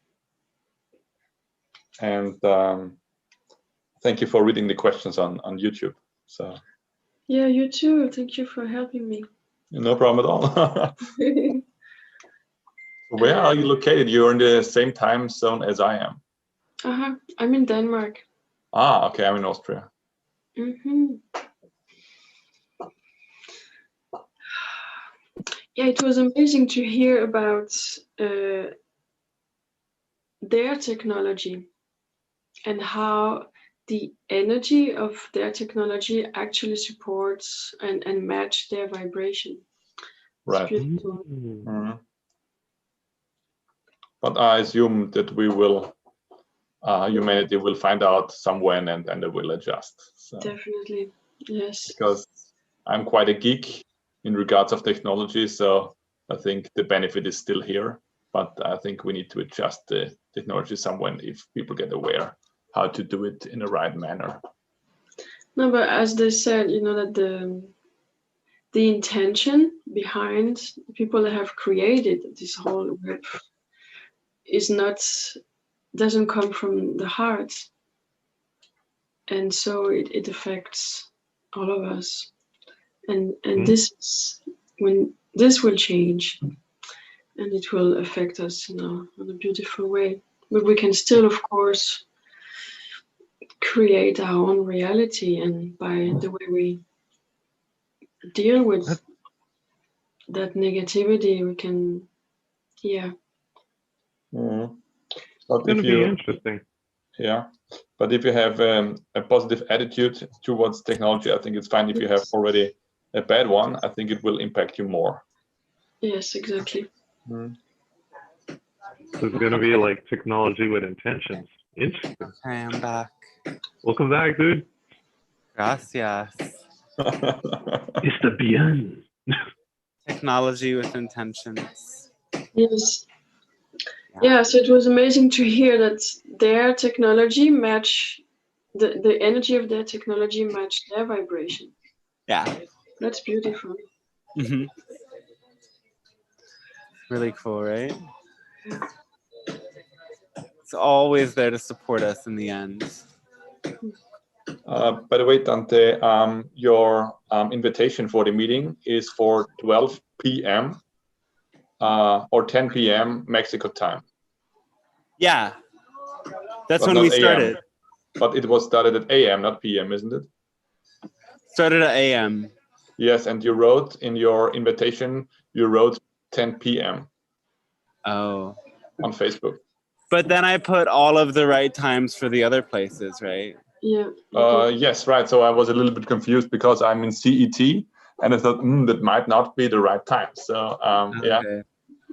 And thank you for reading the questions on YouTube. So Yeah, you too. Thank you for helping me. no problem at all. Where are you located? You're in the same time zone as I am. I'm in Denmark. Ah, okay. I'm in Austria. Yeah, it was amazing to hear about their technology and how the energy of their technology actually supports and match their vibration. Right. It's beautiful. Mm-hmm. But I assume that we will, humanity will find out somewhere and it will adjust. So, definitely, yes. Because I'm quite a geek in regards of technology, so I think the benefit is still here. But I think we need to adjust the technology somewhere if people get aware how to do it in the right manner. No, but as they said, you know, that the intention behind people that have created this whole web doesn't come from the heart, and so it affects all of us, and this is when this will change, and it will affect us, you know, in a beautiful way. But we can still, of course, create our own reality, and by the way we deal with that negativity, we can, yeah. Mm-hmm. It's going to be interesting. Yeah, but if you have a positive attitude towards technology, I think it's fine. If you have already a bad one, I think it will impact you more. Yes, exactly. Mm. So it's going to be like technology with intentions. Interesting. Okay, I'm back. Welcome back, dude. Gracias. Está bien. Technology with intentions. Yes. Yeah, so it was amazing to hear that their technology match the energy of their technology matched their vibration. Yeah. That's beautiful. Mm-hmm. Really cool, right? Yeah. It's always there to support us in the end. By the way, Dante, your invitation for the meeting is for 12 p.m. Or 10 p.m. Mexico time. Yeah. That's But when we not started. AM. But it was started at AM, not PM, isn't it? Started at AM. Yes, and you wrote in your invitation, you wrote 10 p.m. Oh. on Facebook. But then I put all of the right times for the other places, right? Yeah. Yes, right. So I was a little bit confused because I'm in CET, and I thought that might not be the right time. So Okay.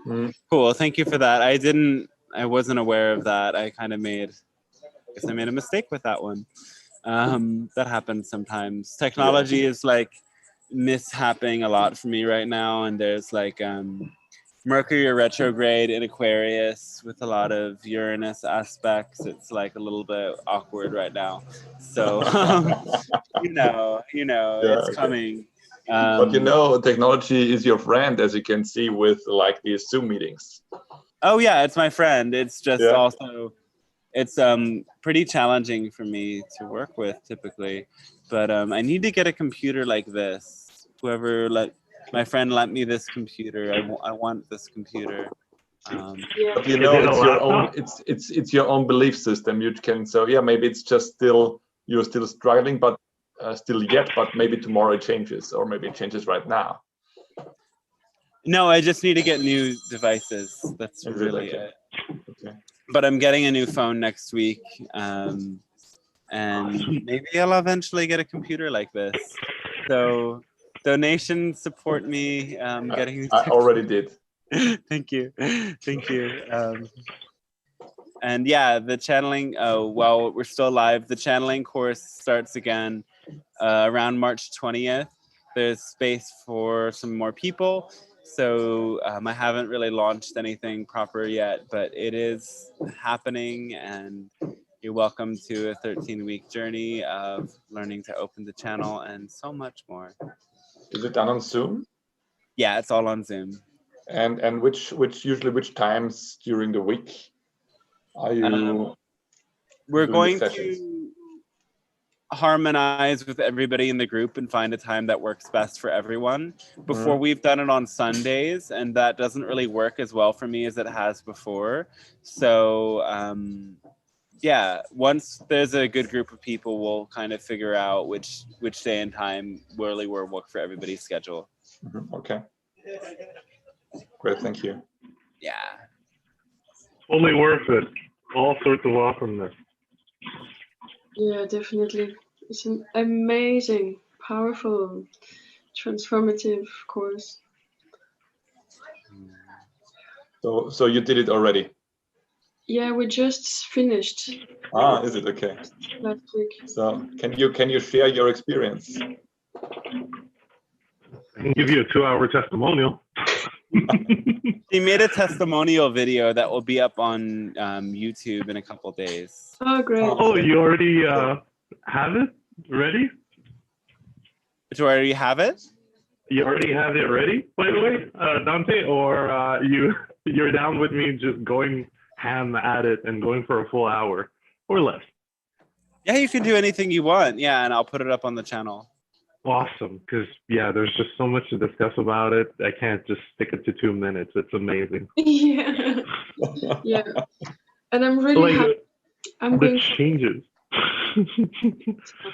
yeah. Cool. Thank you for that. I wasn't aware of that. I guess I made a mistake with that one. That happens sometimes. Technology is like mishapping a lot for me right now, and there's like Mercury retrograde in Aquarius with a lot of Uranus aspects. It's like a little bit awkward right now. So you know, yeah, it's okay. Coming. But you know, technology is your friend, as you can see with like these Zoom meetings. Oh yeah, it's my friend. It's just also, it's pretty challenging for me to work with typically, but I need to get a computer like this. My friend lent me this computer. I want this computer. Yeah. But you Is know, it a it's your own. laptop? It's your own belief system. You can. So yeah, maybe it's just still you're still struggling, but still yet. But maybe tomorrow it changes, or maybe it changes right now. No, I just need to get new devices. That's Is it really okay? it. Okay. But I'm getting a new phone next week. And maybe I'll eventually get a computer like this. So donations support me getting. I already did. Thank you. Thank you. And yeah, the channeling, while we're still live, the channeling course starts again around March 20th. There's space for some more people. So I haven't really launched anything proper yet, but it is happening, and you're welcome to a 13-week journey of learning to open the channel and so much more. Is it done on Zoom? Yeah, it's all on Zoom. And which times during the week are you? We're doing the going sessions? to harmonize with everybody in the group and find a time that works best for everyone. Before, we've done it on Sundays, and that doesn't really work as well for me as it has before. So yeah, once there's a good group of people, we'll kind of figure out which day and time really will work for everybody's schedule. Okay. Great, thank you. Yeah. Only worth it. All sorts of awesomeness. Yeah, definitely. It's an amazing, powerful, transformative course. So you did it already? Yeah, we just finished Ah, is it okay? last week. So can you share your experience? I can give you a 2-hour testimonial. He made a testimonial video that will be up on YouTube in a couple days. Oh, great. Oh, you already have it ready? Do I already have it? You already have it ready, by the way, Dante? Or you're down with me just going ham at it and going for a full hour or less? Yeah, you can do anything you want. Yeah, and I'll put it up on the channel. Awesome, because yeah, there's just so much to discuss about it. I can't just stick it to 2 minutes. It's amazing. Yeah. Yeah. And I'm really Like, happy. I'm the going changes.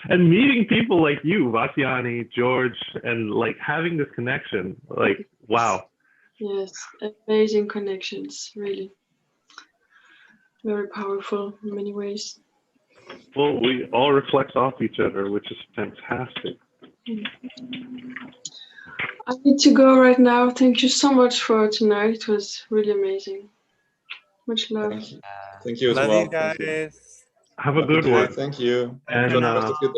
And meeting people like you, Vasyani, George, and like having this connection, like, wow. Yes, amazing connections, really. Very powerful in many ways. Well, we all reflect off each other, which is fantastic. I need to go right now. Thank you so much for tonight. It was really amazing. Much love. Thank you as Love well. you guys. Have a good one. Thank you. And Enjoy the rest of your day.